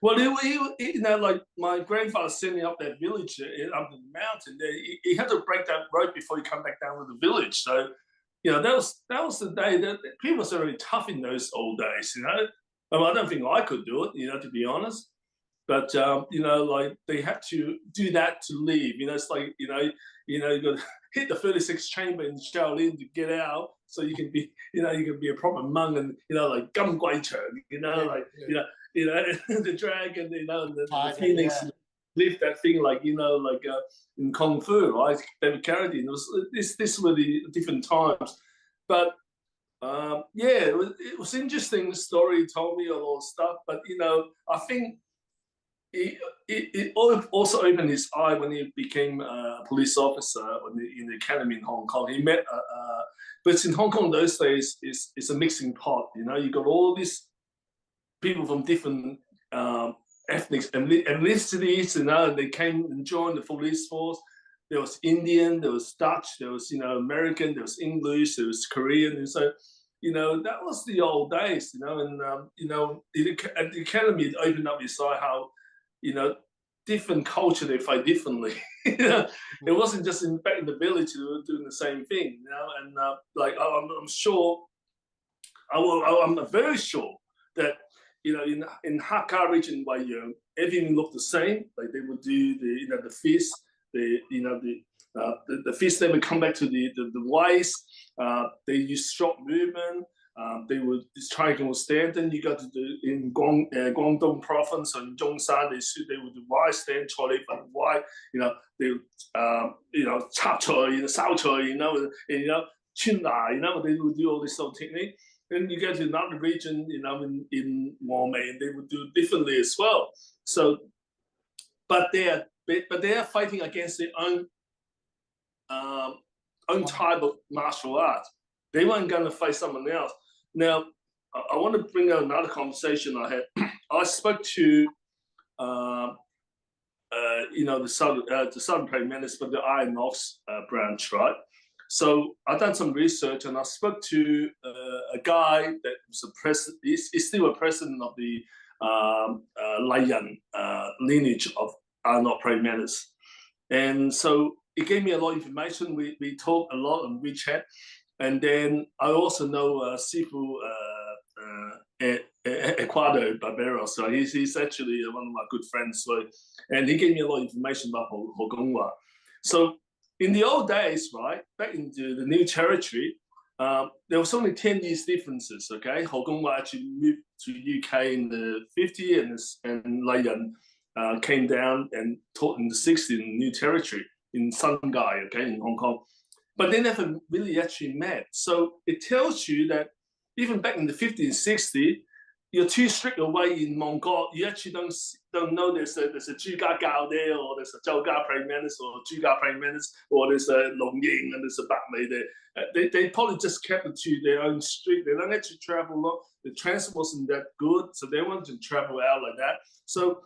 Well, you know, like my grandfather sending up that village up the mountain. There, he had to break that rope before he come back down with the village. So, you know, that was the day that people were really tough in those old days. You know, I don't think I could do it. You know, to be honest. But you know, like they had to do that to leave. You know, it's like you got to hit the 36th chamber in Shaolin to get out, so you can be, you know, you can be a proper monk, and you know, like gum guai cheng, you know, like you know, the dragon, you know, and the phoenix lift that thing, like you know, like in kung fu, right? David Carradine. It was this were the different times, but. Yeah, it was interesting. The story told me a lot of stuff, but you know, I think. It also opened his eye when he became a police officer in the academy in Hong Kong. He met, but in Hong Kong those days, it's a mixing pot. You know, you got all these people from different ethnic ethnicities. You know, and they came and joined the police force. There was Indian, there was Dutch, there was, you know, American, there was English, there was Korean, and so. You know, that was the old days. You know, and you know, at the academy, it opened up his eye how. You know, different culture, they fight differently. You know, it wasn't just back in the village they were doing the same thing. You know, and like I'm sure, I'm very sure that you know in Hakka region where everything looked the same. Like they would do the feast, the feast. They would come back to the waist. They use short movement. They would this triangle stand. Then you got to do in Guangdong province and Zhongshan. They would do wide stand, Charlie, but wide. You know they you know chop choy, you know sao choy, you know chin la, you know they would do all this sort of technique. Then you go to another region, you know in Womei, and they would do differently as well. So, but they are fighting against their own type of martial art. They weren't going to fight someone else. Now, I want to bring out another conversation I had. I spoke to, you know, the Southern Prime Minister for the Iron Ox branch, right? So I done some research, and I spoke to a guy that was a president. He's still a president of the Lion lineage of Iron Ox Prime Minister, and so he gave me a lot of information. We talked a lot on WeChat. And then I also know Sifu Ecuador, Barbaros. So he's actually one of my good friends. So, and he gave me a lot of information about Hogongwa. So in the old days, right, back in the new territory, there was only 10 years differences, okay? Hogongwa actually moved to UK in the 50s, and Layan came down and taught in the 60s in the new territory in Shanghai, okay, in Hong Kong. But they never really actually met. So it tells you that even back in the 50s and 60s, you're too strict away in Mongol. You actually don't know there's a Zhuge Gao there, or there's a Zhou Ga Prime Minister, or Zhuge Prime Minister, or there's a Long Ying and there's a Bat Mei there. They probably just kept it to their own street. They don't actually travel a lot. The transport wasn't that good, so they wanted to travel out like that. So,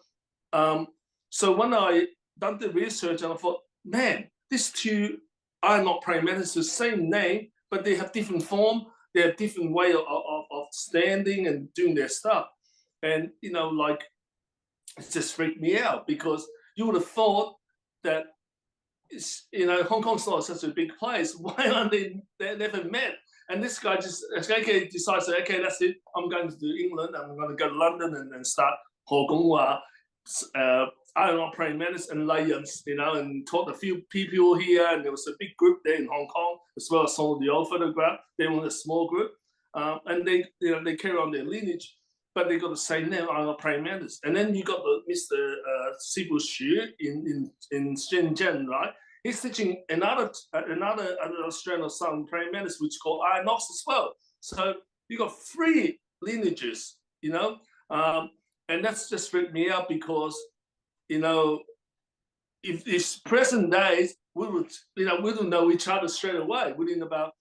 so when I done the research, and I thought, man, these two are not prime ministers, same name, but they have different form. They have different way of standing and doing their stuff. And, you know, like, it just freaked me out, because you would have thought that, you know, Hong Kong's not such a big place. Why aren't they never met? And this guy just, okay, decides, okay, that's it. I'm going to do England. I'm going to go to London and start Hogongwa. I don't know, prime minister and lions, you know, and taught a few people here, and there was a big group there in Hong Kong, as well as some of the old photograph. They were a small group, and they, you know, they carry on their lineage, but they got the same name, I'm a prime minister. And then you got the Mr. Sifu G in Shenzhen, right? He's teaching another Australian son prime minister, which is called Inox as well. So you got 3 lineages, you know, and that's just freaked me out, because, you know, if it's present days, we would, you know, we don't know each other straight away. Within about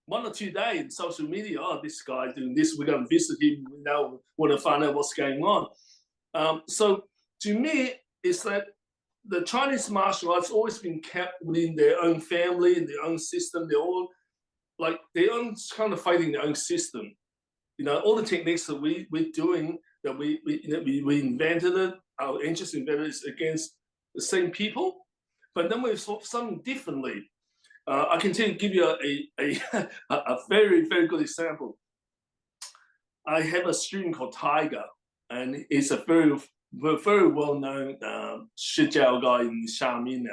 1 or 2 days in social media, oh, this guy's doing this, we're going to visit him, we know, want to find out what's going on. So to me, it's that the Chinese martial arts always been kept within their own family and their own system. They're all like, they're own kind of fighting their own system. You know, all the techniques that we're doing, that we invented it, our ancients invented it, against the same people, but then we've solved something differently. I can give you a very, very good example. I have a student called Tiger, and he's a very well-known Xu Xiao guy in Xiamen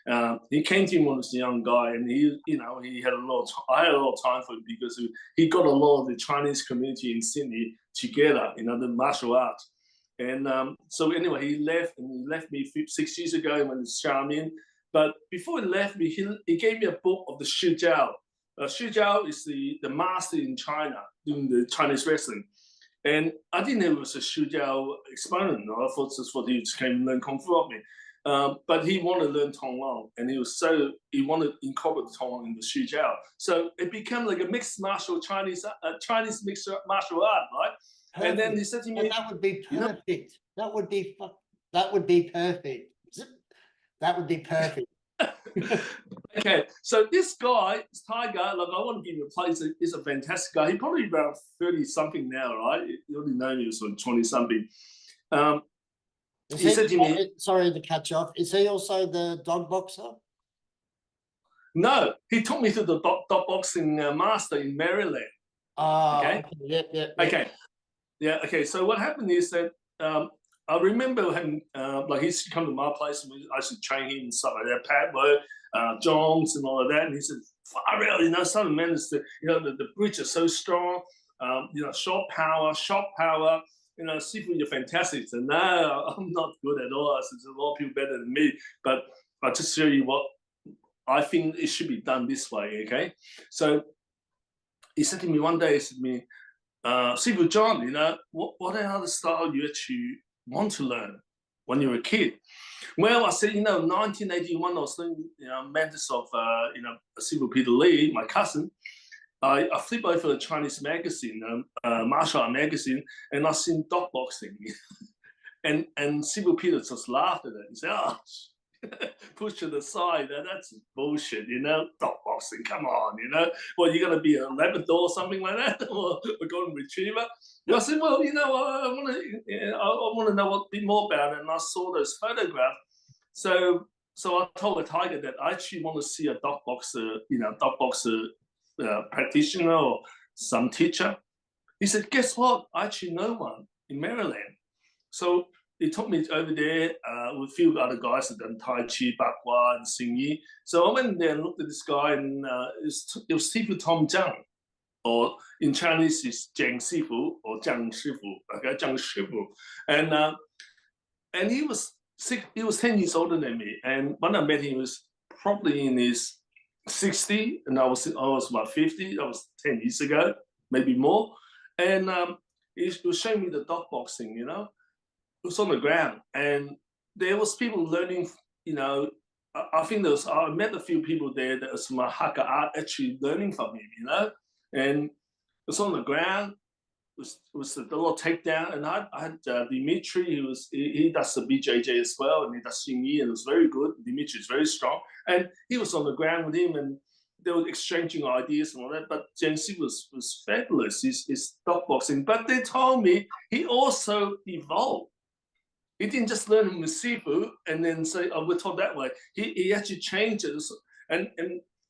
now. He came to me when he was a young guy, and he had a lot. I had a lot of time for him, because he got a lot of the Chinese community in Sydney together, you know, the martial arts. And so anyway, he left me 6 years ago and went to Xiamen. But before he left me, he gave me a book of the Xu Xiao. Xu Xiao is the master in China doing the Chinese wrestling. And I didn't know it was a Xu Xiao exponent. I thought that's what he came and learn Kung Fu of me. But he wanted to learn Tong Long, and he wanted to incorporate the Tong Long in the Xu Xiao. So it became like a mixed Chinese mixed martial art, right? Perfect. And then he said to me, that would be perfect. You know, that would be perfect. That would be perfect. Okay, so this guy, Tiger, like, I want to give you a play. He's a fantastic guy. He's probably about 30 something now, right? You only know me was 20 something. He said to me, sorry to catch off. Is he also the dog boxer? No, he took me to the dog boxing master in Maryland. Okay. Yep. Okay. Yeah. Okay. So what happened is that I remember him, like, he used to come to my place, and I used to train him and stuff like that, pad work, Johns and all of that. And he said, far out, you know, some men is the bridge is so strong, you know, short power. You know, Sifu, you're fantastic. So no, I'm not good at all. I said, there's a lot of people better than me, but I'll just show you what I think it should be done this way. Okay. So he said to me one day, he said to me, Sifu John, you know, what other style you actually want to learn when you were a kid? Well, I said, you know, 1981, I was doing, you know, mentors of, you know, Sifu Peter Lee, my cousin. I flipped over the Chinese magazine, martial art magazine, and I seen dog boxing. and Sifu Peter just laughed at it and said, oh, push to the side, that's bullshit, you know, dog boxing, come on, you know, well, you're going to be a Labrador or something like that, or a golden retriever. And I said, well, you know, I want to know a bit more about it, and I saw those photographs. So I told the Tiger that I actually want to see a dog boxer, you know, practitioner or some teacher. He said, guess what? I actually know one in Maryland. So he took me over there with a few other guys that done Taiji, Bakwa, and Xingyi. So I went there and looked at this guy, and it was Sifu Tom Zhang, or in Chinese it's Jiang Sifu or Jiang Shifu, okay, Jiang Shifu, and he was 10 years older than me. And when I met him, he was probably in his 60, and I was about 50. That was 10 years ago, maybe more. And he was showing me the dog boxing, you know. It was on the ground, and there was people learning, you know. I think I met a few people there that was my haka art actually learning from him, you know. And it was on the ground. It was the little takedown, and I had Dimitri. He does the BJJ as well, and he does Xingyi, and it was very good. Dimitri is very strong, and he was on the ground with him, and they were exchanging ideas and all that. But Jiangxi was fabulous. His dog boxing, but they told me he also evolved. He didn't just learn from the Sifu and then say, "Oh, we're taught that way." He actually changed it, and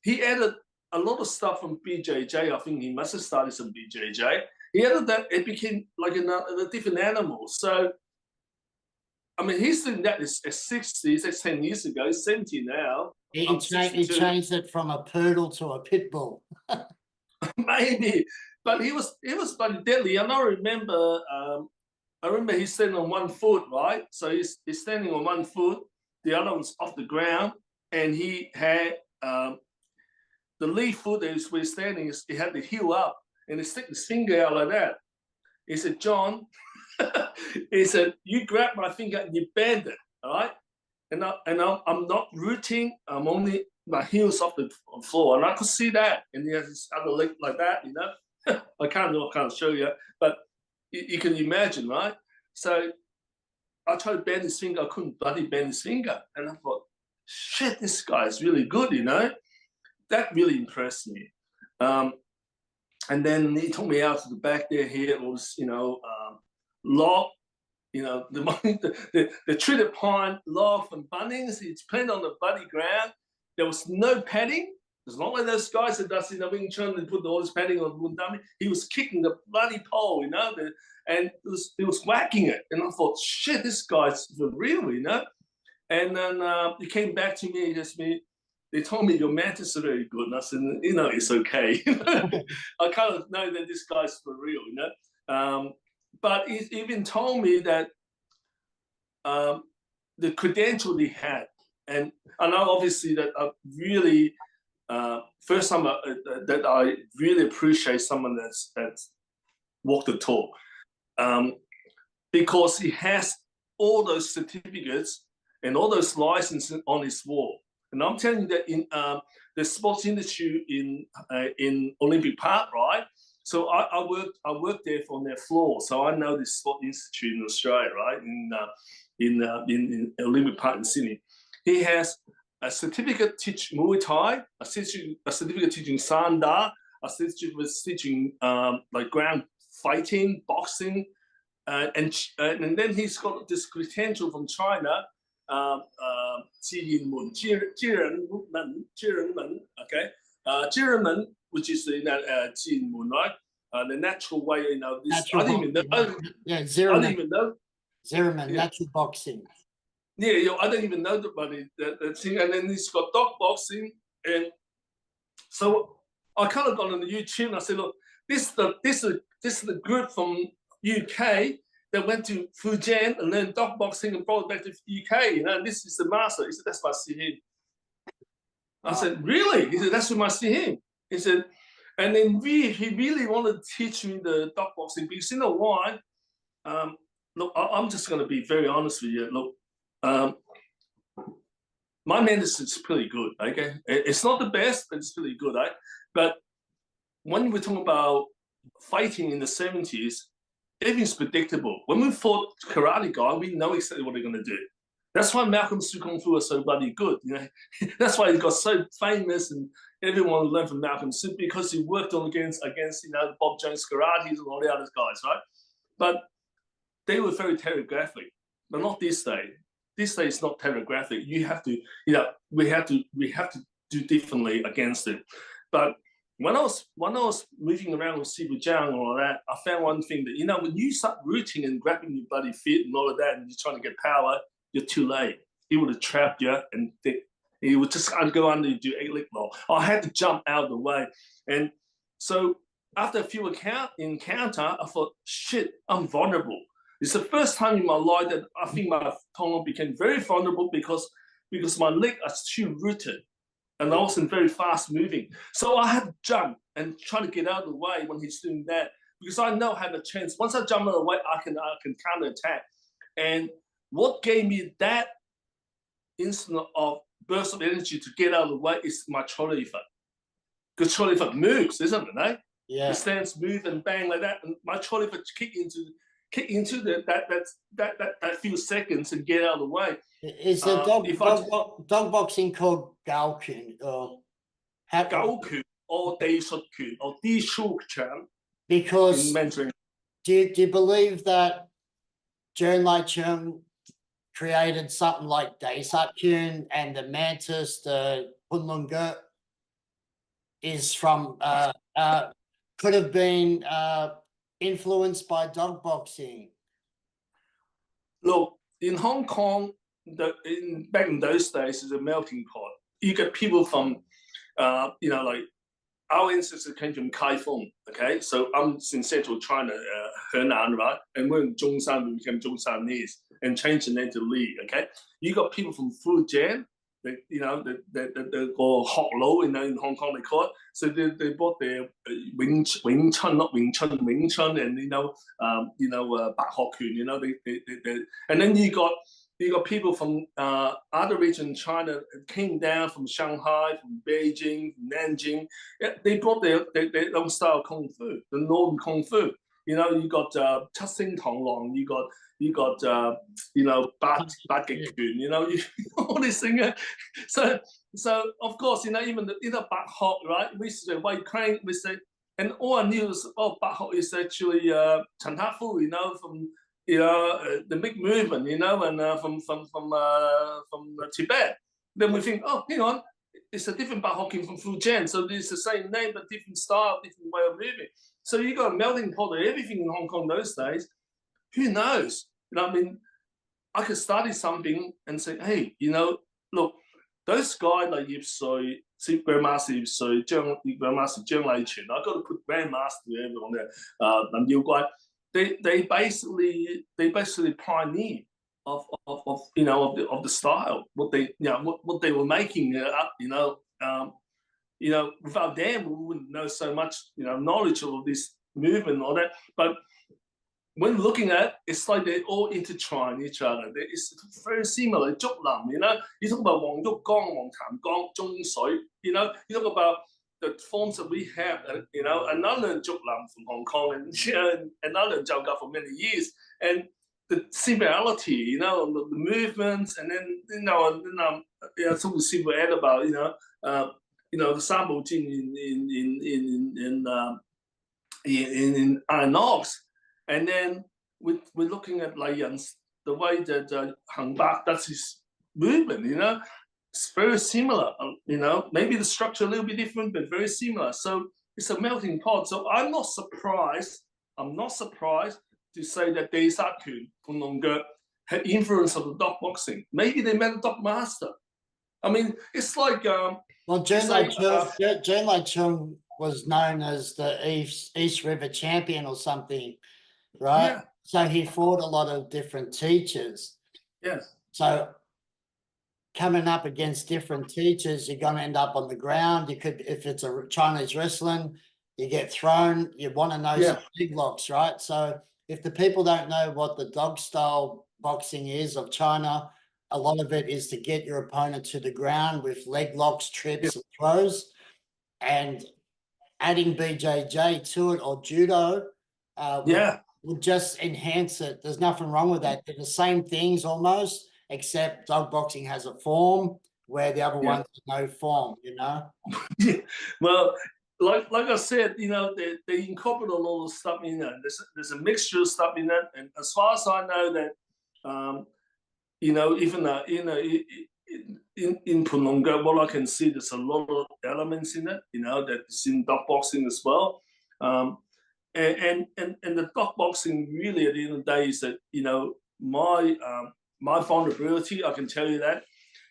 he added a lot of stuff from BJJ. I think he must have started some BJJ. He added that it became like a different animal. So, I mean, he's doing that at 60. That's 10 years ago. He's 70 now. He changed it from a poodle to a pit bull. Maybe, but he was bloody deadly. And I remember he's standing on one foot, right? So he's standing on one foot, the other one's off the ground, and he had the lead foot that where he's standing, he had the heel up, and he stick his finger out like that. He said, "John," he said, "you grab my finger and you bend it, all right? And I'm not rooting. I'm only my heels off the floor, and I could see that. And he has his other leg like that, you know. I can't show you, but you can imagine, right? So I tried to bend his finger. I couldn't bloody bend his finger, and I thought, shit, this guy is really good, you know. That really impressed me. And then he took me out to the back there. Here it was, you know, log, you know, the treated pine log from Bunnings. It's planted on the bloody ground. There was no padding. It's not like those guys that does in the Wing Chun and put all this padding on Wundami. He was kicking the bloody pole, you know, and he was whacking it. And I thought, shit, this guy's for real, you know. And then he came back to me and asked me, they told me your mantis are very good. And I said, you know, it's okay. I kind of know that this guy's for real, you know. But he even told me that the credential he had, and I know obviously that I really, first time that I really appreciate someone that's walked the talk, because he has all those certificates and all those licenses on his wall. And I'm telling you that in the sports industry in Olympic Park, right? So I worked there on their floor, so I know this sport institute in Australia, right? In Olympic Park in Sydney, he has a certificate teaching Muay Thai, a certificate teaching Sanda, a certificate teaching like ground fighting, boxing, and then he's got this credential from China. Okay, which is the right? The natural way, you know. This, I didn't even know. Yeah, I didn't even know. Zimmerman, Yeah. natural boxing. Yeah, I didn't even know that thing. And then he's got dog boxing, and so I kind of got on the YouTube and I said, look, this is the group from UK that went to Fujian and learned dog boxing and brought it back to UK, you know, and this is the master. He said, that's why I see him. I said, really? He said, that's why I see him. He said, and then he really wanted to teach me the dog boxing because you know why? Look, I'm just going to be very honest with you. Look, my medicine is pretty good, okay? It's not the best, but it's pretty good, right? But when we're talking about fighting in the 70s, everything's predictable. When we fought Karate Guy, we know exactly what they're going to do. That's why Malcolm's Kung Fu was so bloody good. You know, that's why he got so famous, and everyone learned from Malcolm Su because he worked on against you know Bob Jones Karates and all the other guys, right? But they were very telegraphic, but not this day. This day is not telegraphic. You have to, you know, we have to do differently against it. But when I was moving around with Sifu John and all that, I found one thing that, you know, when you start rooting and grabbing your bloody feet and all of that, and you're trying to get power, you're too late. He would have trapped you, and he would just go under and do 8 leg roll. I had to jump out of the way. And so after a few encounter, I thought, shit, I'm vulnerable. It's the first time in my life that I think my tongue became very vulnerable because my leg are too rooted. And I wasn't very fast moving. So I had to jump and try to get out of the way when he's doing that, because I know I have a chance. Once I jump out of the way, I can counterattack. And what gave me that instant of burst of energy to get out of the way is my trolley effect. Because trolley effect moves, isn't it? Eh? Yeah. It stands, move, and bang like that. And my trolley effect kick into that few seconds and get out of the way. Is the dog boxing called Gao Kun or Gao Kun or Taiji Kun or Xu Xiao? Because do you believe that John Lee created something like Taiji Kun and the Mantis, the Kunlungut, is from could have been influenced by dog boxing? Look, in Hong Kong, back in those days, it's a melting pot. You get people from, you know, like our ancestors came from Kaifeng, okay? So I'm in central China, Henan, right? And we're in Zhongshan, we became Zhongshanese and changed the name to Li, okay? You got people from Fujian, you know, or Hok Lo, you know, in Hong Kong they call it. So they bought their Wing Chun, not Wing Chun, Wing Chun, and Bak Hok Kun, you know, and then you got people from other regions in China came down from Shanghai, from Beijing, from Nanjing. Yeah, they brought their own style of kung fu, the northern kung fu. You know, you got Chasing Tong Long, you got Bat Kun, you know, all these things. So of course, you know, even Bat Hok, right? We used to say White Crane, we say, and all I knew was, oh, Bat Hok is actually Chan Ha Fu, you know, from the big movement, you know, and from Tibet. Then we think, oh, hang on, it's a different Bat Hok from Fujian, so it's the same name but different style, different way of moving. So you got a melting pot of everything in Hong Kong those days. Who knows? You know, I mean, I could study something and say, hey, you know, look, those guys like Yip Sui, Grandmaster Yip Sui, Grandmaster John Lee, I got to put Grandmaster on there, Lam Yao Guai. They basically pioneered of the style, what they were making without them we wouldn't know so much knowledge of this movement and all that. But when looking at it, it's like they all intertwine each other. It's very similar. Zhuk Lam, you talk about Wang Yuk Gong, Wang Tam Gong, Zhong Sui, you talk about the forms that we have, and I learned Zhuk Lam from Hong Kong, and I learned Jiao Ga for many years, and the similarity, the movements, and then talking to Sifu Ed about the Sambo Jin in Iron Logs, and then we're looking at Lai Yan's, the way that Hang Bak does his movement, it's very similar, maybe the structure a little bit different, but very similar. So it's a melting pot. So I'm not surprised to say that Taiji Kun from Nongge had influence of the dog boxing. Maybe they met a dog master. I mean, it's like John Lee Chung was known as the East River champion or something, right? Yeah. So he fought a lot of different teachers. Yes. So coming up against different teachers, you're going to end up on the ground. You could, if it's a Chinese wrestling, you get thrown. You want to know some big locks, right? So if the people don't know what the dog style boxing is of China, a lot of it is to get your opponent to the ground with leg locks, trips, and throws, and adding BJJ to it or judo would just enhance it. There's nothing wrong with that. They're the same things almost, except dog boxing has a form where the other one has no form, Well, like I said, they incorporate a lot of stuff in there. There's a mixture of stuff in that, and as far as I know that, even in Pununga, what I can see, there's a lot of elements in it, you know, that's in dog boxing as well. And the dog boxing really at the end of the day is that, you know, my vulnerability, I can tell you that.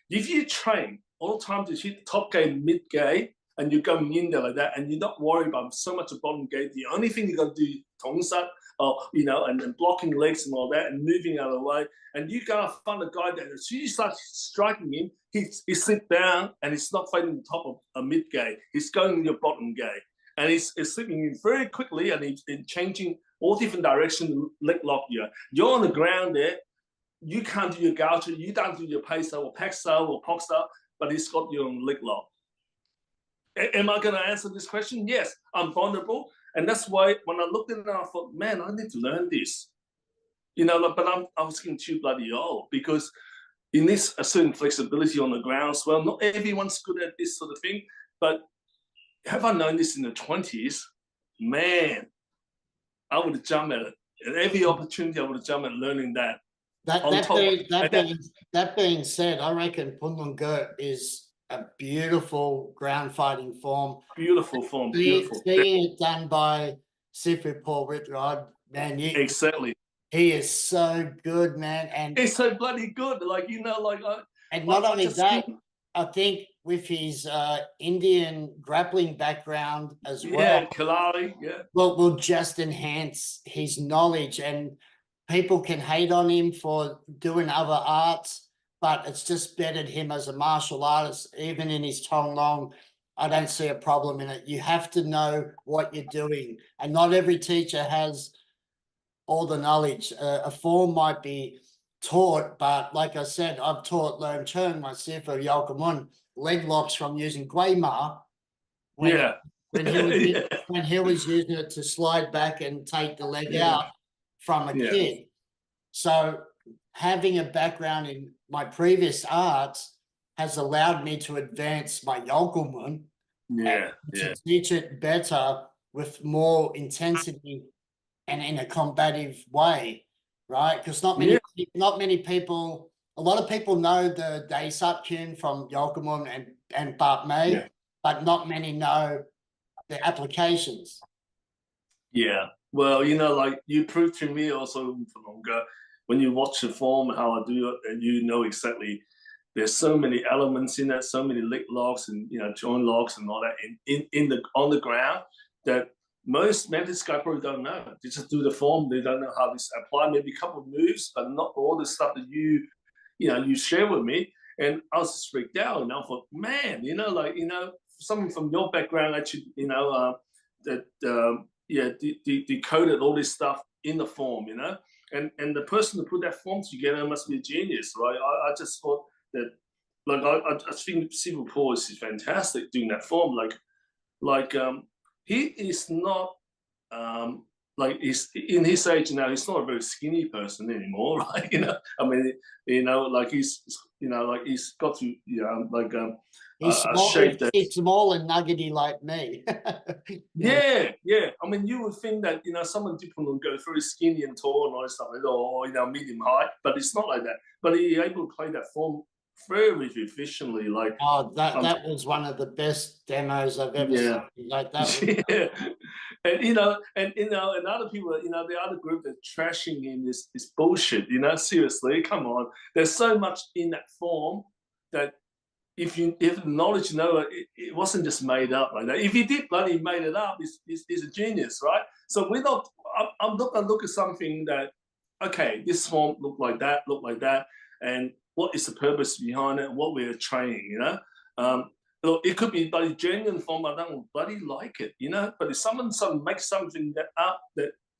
If you train all the time to hit top game, mid game, and you're going in there like that, and you're not worried about so much of bottom game, the only thing you got to do tongsat, you know, and blocking legs and all that, and moving out of the way, and you gotta find a guy that as soon as you start striking him, he slips down and he's not fighting the top of a mid game. He's going in your bottom game, and he's slipping in very quickly, and he's changing all different directions, leg lock you. You're on the ground there. You can't do your gaucho, you don't do your pacer or paxer or poxer, but he's got you on leg lock. Am I going to answer this question? Yes, I'm vulnerable. And that's why when I looked at it, I thought, man, I need to learn this. You know, but I was getting too bloody old because in this a certain flexibility on the ground as well. Not everyone's good at this sort of thing, but have I known this in the 20s? Man, I would have jumped at it. At every opportunity, I would have jumped at learning that. That being said, I reckon Punlun Gurt is a beautiful ground fighting form. Beautiful form. Beautiful. Seeing it done by Sifu Paul Ritrod, man, exactly. He is so good, man, and it's so bloody good. Like, you know, like, and not only that, I think with his Indian grappling background as well, yeah, Kalari, yeah, will just enhance his knowledge. And people can hate on him for doing other arts, but it's just bettered him as a martial artist. Even in his Tong Long, I don't see a problem in it. You have to know what you're doing, and not every teacher has all the knowledge. A form might be taught, but like I said, I've taught Learn Chung, my Sifu Yokomun, leg locks from using Gui Ma. When he was using it to slide back and take the leg out from a kid. So having a background in my previous arts has allowed me to advance my Yokomun to teach it better with more intensity and in a combative way, right? Because not many people, a lot of people know the Dai Sap Kyun from Yokomun and Bap Mei, but not many know the applications. Yeah, well, you know, like you proved to me also for longer when you watch the form how I do it, and you know exactly there's so many elements in it, so many leg locks and, you know, joint locks and all that on the ground that most medics guys probably don't know. They just do the form, they don't know how this apply, maybe a couple of moves, but not all the stuff that you share with me. And I was just freaked out, and I thought, man, you know, like, you know, someone from your background actually, you know, decoded all this stuff in the form, you know, and the person who put that form together must be a genius, right? I just thought that, like, I think Sifu Paul is fantastic doing that form, like he is not like, he's in his age now, he's not a very skinny person anymore, right? You know, I mean, you know, like he's, you know, like he's got to, you know, like he's small and nuggety like me. yeah. I mean, you would think that, you know, someone different will go very skinny and tall and all that stuff, or, you know, medium height, but it's not like that. But he's able to play that form very efficiently. Like, that was one of the best demos I've ever seen. Like that was, and you know, and other people, you know, the other group that's trashing him is bullshit. You know, seriously, come on. There's so much in that form that if the knowledge, you know, it wasn't just made up like that. If he did bloody made it up, he's a genius, right? So we're not. I'm not gonna look at something that, okay, this form look like that, and what is the purpose behind it, what we're training, you know? It could be bloody genuine form, I don't bloody like it, you know? But if someone makes something that I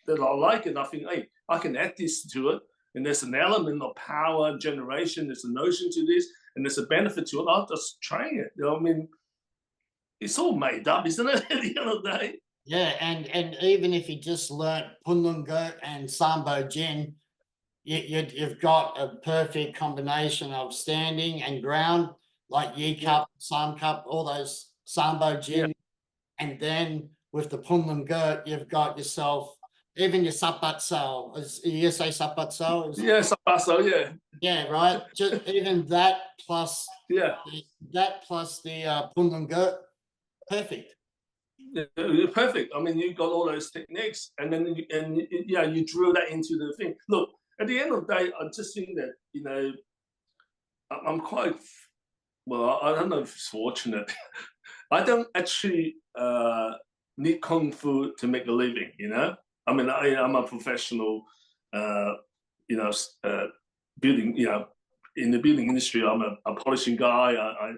like it, I think, hey, I can add this to it, and there's an element of power generation, there's a notion to this, and there's a benefit to it, I'll just train it. You know, I mean, it's all made up, isn't it, at the end of the day? Yeah, and even if you just learnt Punlun Gurt and Sambo Jin, you've got a perfect combination of standing and ground, like Yi Cup, Sam Cup, all those Sambo Jin. And then with the Punlun Gurt, you've got yourself even your sapatsao, you say sapatsao? Yeah, so yeah. Yeah, right. Just even that plus Yeah. the pungungut, perfect. Yeah, you're perfect. I mean, you got all those techniques, and then you drill that into the thing. Look, at the end of the day, I just think that I'm quite well. I don't know if it's fortunate. I don't actually need kung fu to make a living. I mean, I'm a professional. You know, building. In the building industry, I'm a polishing guy. I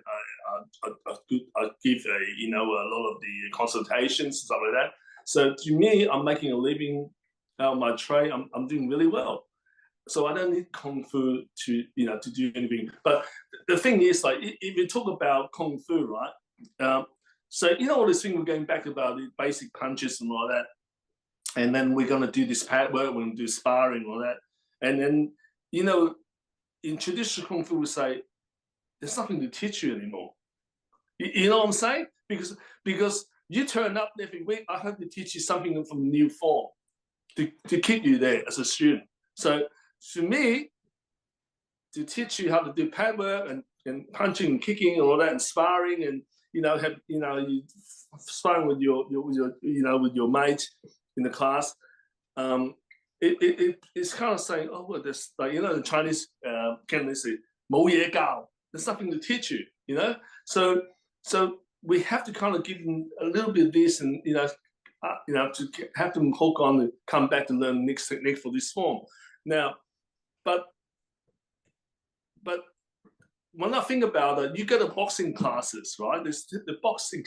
give a lot of the consultations, stuff like that. So to me, I'm making a living out of my trade. I'm doing really well. So I don't need kung fu to do anything. But the thing is, like, if you talk about kung fu, right? So all this thing we're going back about the basic punches and all that, and then we're gonna do this pad work, we're gonna do sparring and all that, and then in traditional kung fu we say there's nothing to teach you anymore. You know what I'm saying? Because you turn up every week, I have to teach you something from a new form to keep you there as a student. So for me, to teach you how to do pad work and punching and kicking and all that and sparring and you sparring with your mate in the class, it's kind of saying, oh well, this the Chinese can say 冇嘢教. There's nothing to teach you, So we have to kind of give them a little bit of this and to have them hook on and come back to learn the next technique for this form. Now, but when I think about it, you go to boxing classes, right? There's the boxing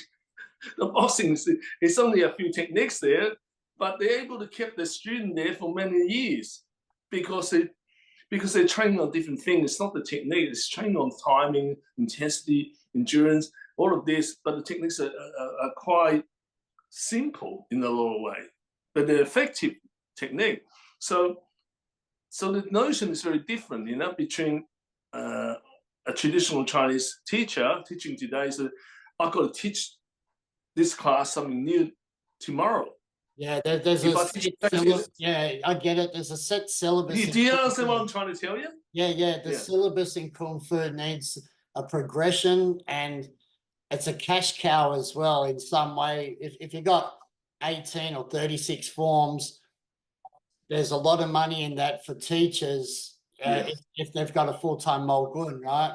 is only a few techniques there, but they're able to keep the student there for many years because they're training on different things. It's not the technique; it's training on timing, intensity, endurance, all of this. But the techniques are quite simple in a lot of way, but they're effective technique. So the notion is very different, between a traditional Chinese teacher teaching today. So I've got to teach this class something new tomorrow. Yeah, there's a set syllabus. Yeah, I get it. There's a set syllabus. Do you understand what I'm trying to tell you? Yeah. The syllabus in Kung Fu needs a progression, and it's a cash cow as well in some way. If you got 18 or 36 forms, there's a lot of money in that for teachers if they've got a full-time Mulgun, right?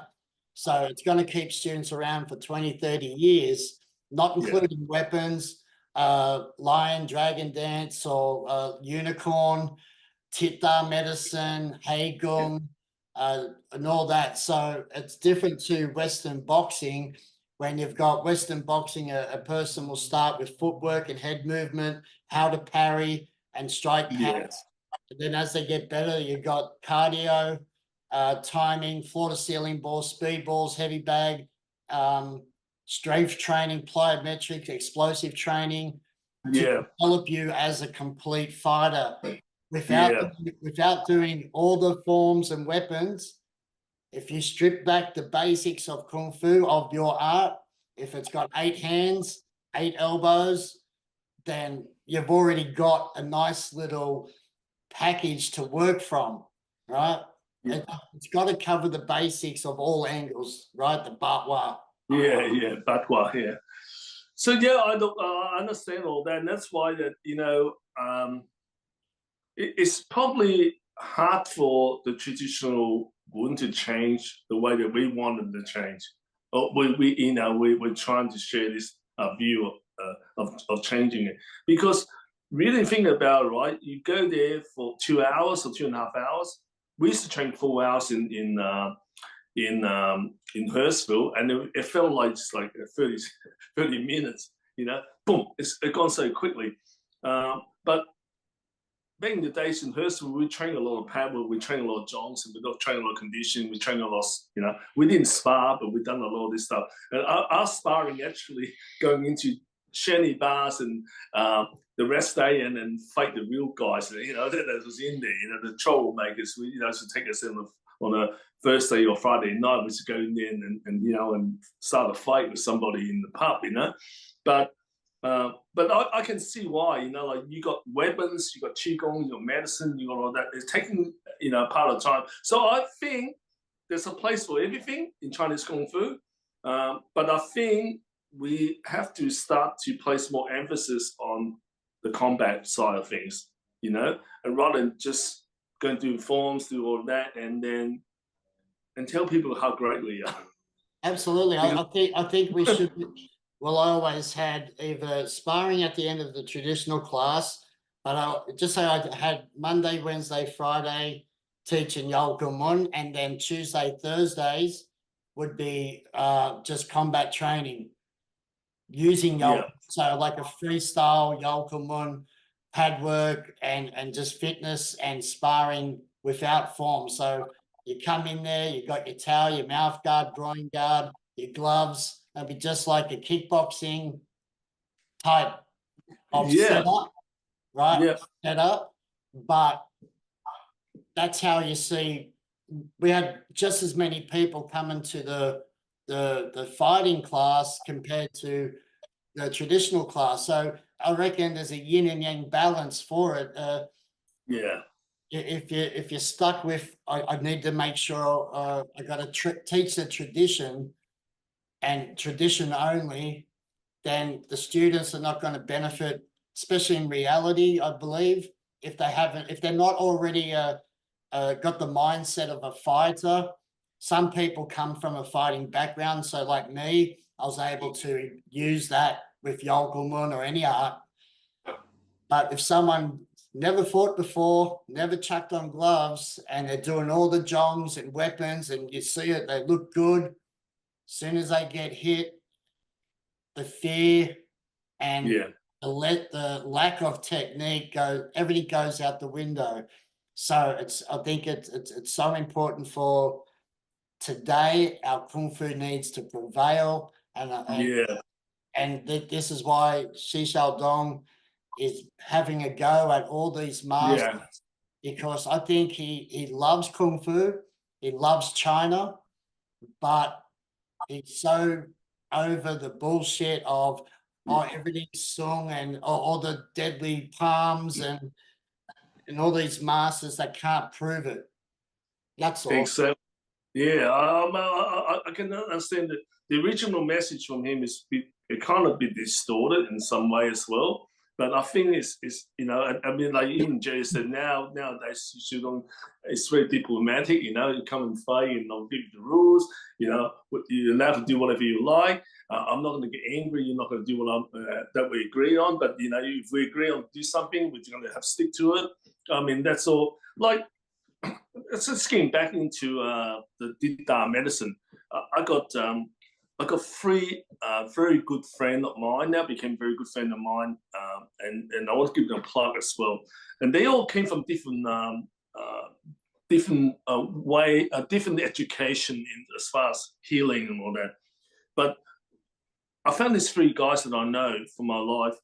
So it's going to keep students around for 20, 30 years, not including weapons, lion, dragon dance, or unicorn, Tita medicine, Heigung, and all that. So it's different to Western boxing. When you've got Western boxing, a person will start with footwork and head movement, how to parry and strike pads. And then as they get better, you've got cardio, timing, floor-to-ceiling balls, speed balls, heavy bag, strength training, plyometrics, explosive training to develop you as a complete fighter. Without doing all the forms and weapons, if you strip back the basics of Kung Fu, of your art, if it's got 8 hands, 8 elbows, then you've already got a nice little package to work from, right? It's got to cover the basics of all angles, right? The batwa. Batwa, yeah. So I understand all that, and that's why that it's probably hard for the traditional Gun to change the way that we want them to change. We're trying to share this view of changing it, because really think about it, right? You go there for 2 hours or 2.5 hours. We used to train 4 hours in Hurstville, and it felt like just like 30 minutes. Boom, it's gone so quickly. But back in the days in Hurstville, we trained a lot of paddle, we trained a lot of jongs, and we don't train a lot of conditioning, we trained a lot, we didn't spar, but we've done a lot of this stuff. And our sparring actually going into Shenny bars and the rest day and then fight the real guys, that was in there, the troublemakers, to take us in on a Thursday or Friday night, we should go in there and start a fight with somebody in the pub, But But I can see why, you know, like you got weapons, you got qigong, you got medicine, you got all that. It's taking, you know, part of the time. So I think there's a place for everything in Chinese Kung Fu. But I think we have to start to place more emphasis on the combat side of things, you know, and rather than just going through forms, do all that, and tell people how great we are. Absolutely. I think we should. Well, I always had either sparring at the end of the traditional class, but I just say I had Monday, Wednesday, Friday teaching Yao Mun, and then Tuesday, Thursdays would be just combat training using Yao. Yeah. So like a freestyle Yao Mun, pad work, and just fitness and sparring without form. So you come in there, you got your towel, your mouth guard, groin guard, your gloves. It'd be just like a kickboxing type of Yeah. setup, right? Yeah. Setup. But that's how you see we had just as many people coming to the fighting class compared to the traditional class. So I reckon there's a yin and yang balance for it. Yeah. If you're stuck with, I need to make sure I got to teach the tradition and tradition only, then the students are not going to benefit, especially in reality, I believe, if they're not already got the mindset of a fighter. Some people come from a fighting background. So like me, I was able to use that with Yolgulmun or any art. But if someone never fought before, never chucked on gloves, and they're doing all the jongs and weapons, and you see it, they look good. As soon as they get hit, the fear and the lack of technique everything goes out the window. So I think it's so important for today. Our Kung Fu needs to prevail, and this is why Xu Xiao is having a go at all these masters, because I think he loves Kung Fu, he loves China, but he's so over the bullshit of everything's sung and all the deadly palms and all these masters that can't prove it. That's all. Exactly. Yeah, I can understand that the original message from him is it kind of be distorted in some way as well. But I think it's you know, I mean, like even Jay said, nowadays it's very diplomatic. You know, you come and fight and I'll give you the rules. You know, you're allowed to do whatever you like. I'm not going to get angry. You're not going to do what that we agree on. But you know, if we agree on do something, we're going to have to stick to it. I mean, that's all. Like, it's just getting back into the Dida medicine. I got three very good friend of mine now, became very good friend of mine, and I want to give them a plug as well. And they all came from different different education in as far as healing and all that. But I found these three guys that I know from my life.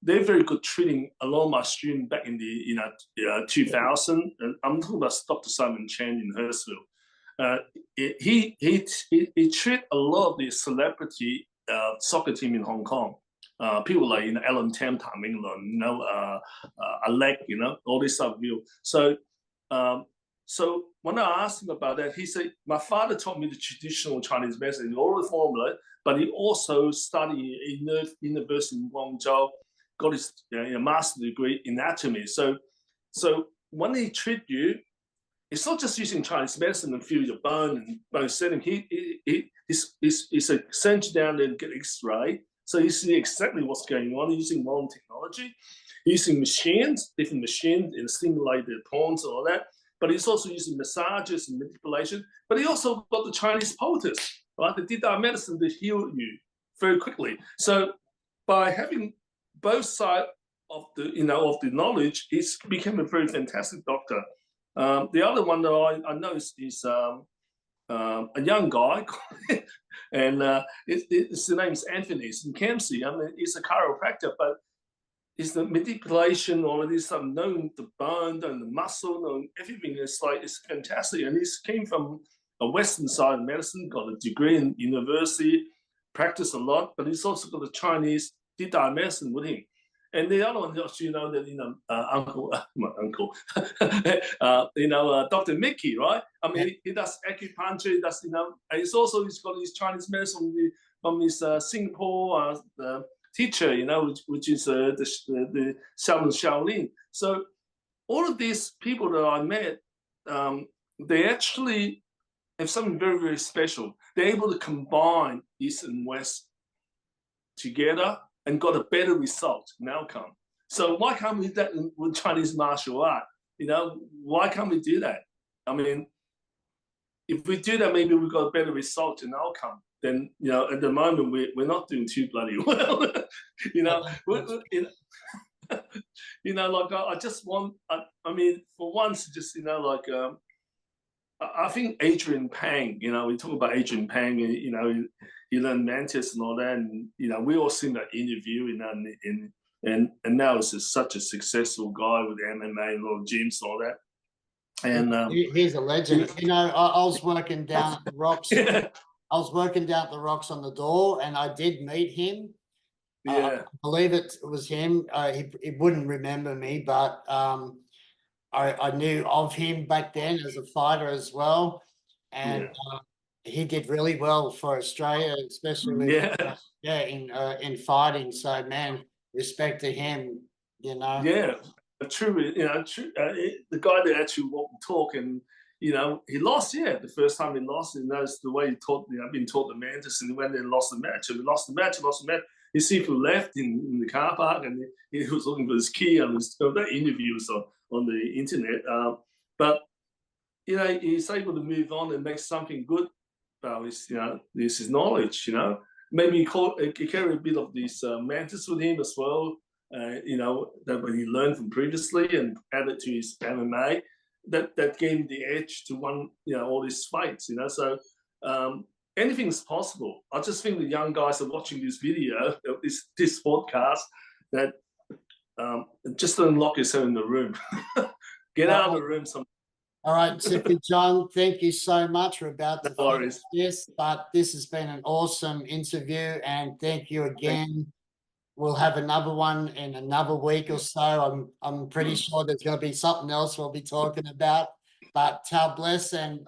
They're very good treating a lot of my students back in the 2000. And I'm talking about Dr. Simon Chan in Hurstville. He treated a lot of the celebrity soccer team in Hong Kong. People like Alan Tam, Tam England, Alec, all this stuff. So when I asked him about that, he said, my father taught me the traditional Chinese medicine, all the formula, but he also studied in the university in Guangzhou, got his master's degree in anatomy. So when he treat you, it's not just using Chinese medicine and feel your bone and bone setting. He's sent you down there and get X-ray. So you see exactly what's going on using modern technology, using machines, different machines, and stimulate the pawns and all that. But he's also using massages and manipulation. But he also got the Chinese poultice, right? They did that medicine to heal you very quickly. So by having both sides of the knowledge, he's become a very fantastic doctor. The other one that I know is a young guy, and his name is Anthony. He's in Kempsey. I mean, he's a chiropractor, but it's the manipulation, all of this stuff, knowing the bone, knowing the muscle, knowing everything. It's fantastic. And he came from a Western side of medicine, got a degree in university, practiced a lot, but he's also got a Chinese did Thai medicine with him. And the other one, you know, that my uncle, Dr. Mickey, right? I mean, he does acupuncture, he does, and he's got his Chinese medicine from his Singapore teacher, which is the Xu Xiao. So all of these people that I met, they actually have something very, very special. They're able to combine East and West together and got a better result and outcome. So why can't we do that with Chinese martial art? Why can't we do that? I mean, if we do that, maybe we've got a better result and outcome. Then, at the moment, we're not doing too bloody well. I just want, I mean, for once, just, I think Adrian Pang, we talk about Adrian Pang, and, he learned Mantis and all that, and, we all seen that interview, and now he's just such a successful guy with MMA and a lot of gyms and all that. And he's a legend. I was working down at the Rocks. Yeah. I was working down at the Rocks on the door, and I did meet him. Yeah. I believe it was him. He wouldn't remember me, but I knew of him back then as a fighter as well, and he did really well for Australia, especially in fighting. So, man, respect to him. Yeah, true. The guy that actually walked and talk, and he lost. The first time he lost, and that's the way he taught. I've been taught the Mantis, and he went there and lost the match. And we lost the match. His Sifu left in the car park, and he was looking for his key, and that interview was on the internet. But he's able to move on and make something good about his knowledge. Maybe he carry a bit of this Mantis with him as well. That when he learned from previously and added to his MMA, that gave him the edge to win all these fights. So anything's possible. I just think the young guys are watching this video, this podcast, that just don't lock yourself in the room. Get out of the room. All right, Sifu John, thank you so much. We're about to finish this, but this has been an awesome interview, and thank you again. We'll have another one in another week or so. I'm pretty sure there's going to be something else we'll be talking about. But Tao bless, and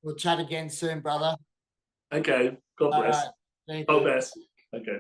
we'll chat again soon, brother. Okay. God bless. Thank God you. bless. Okay.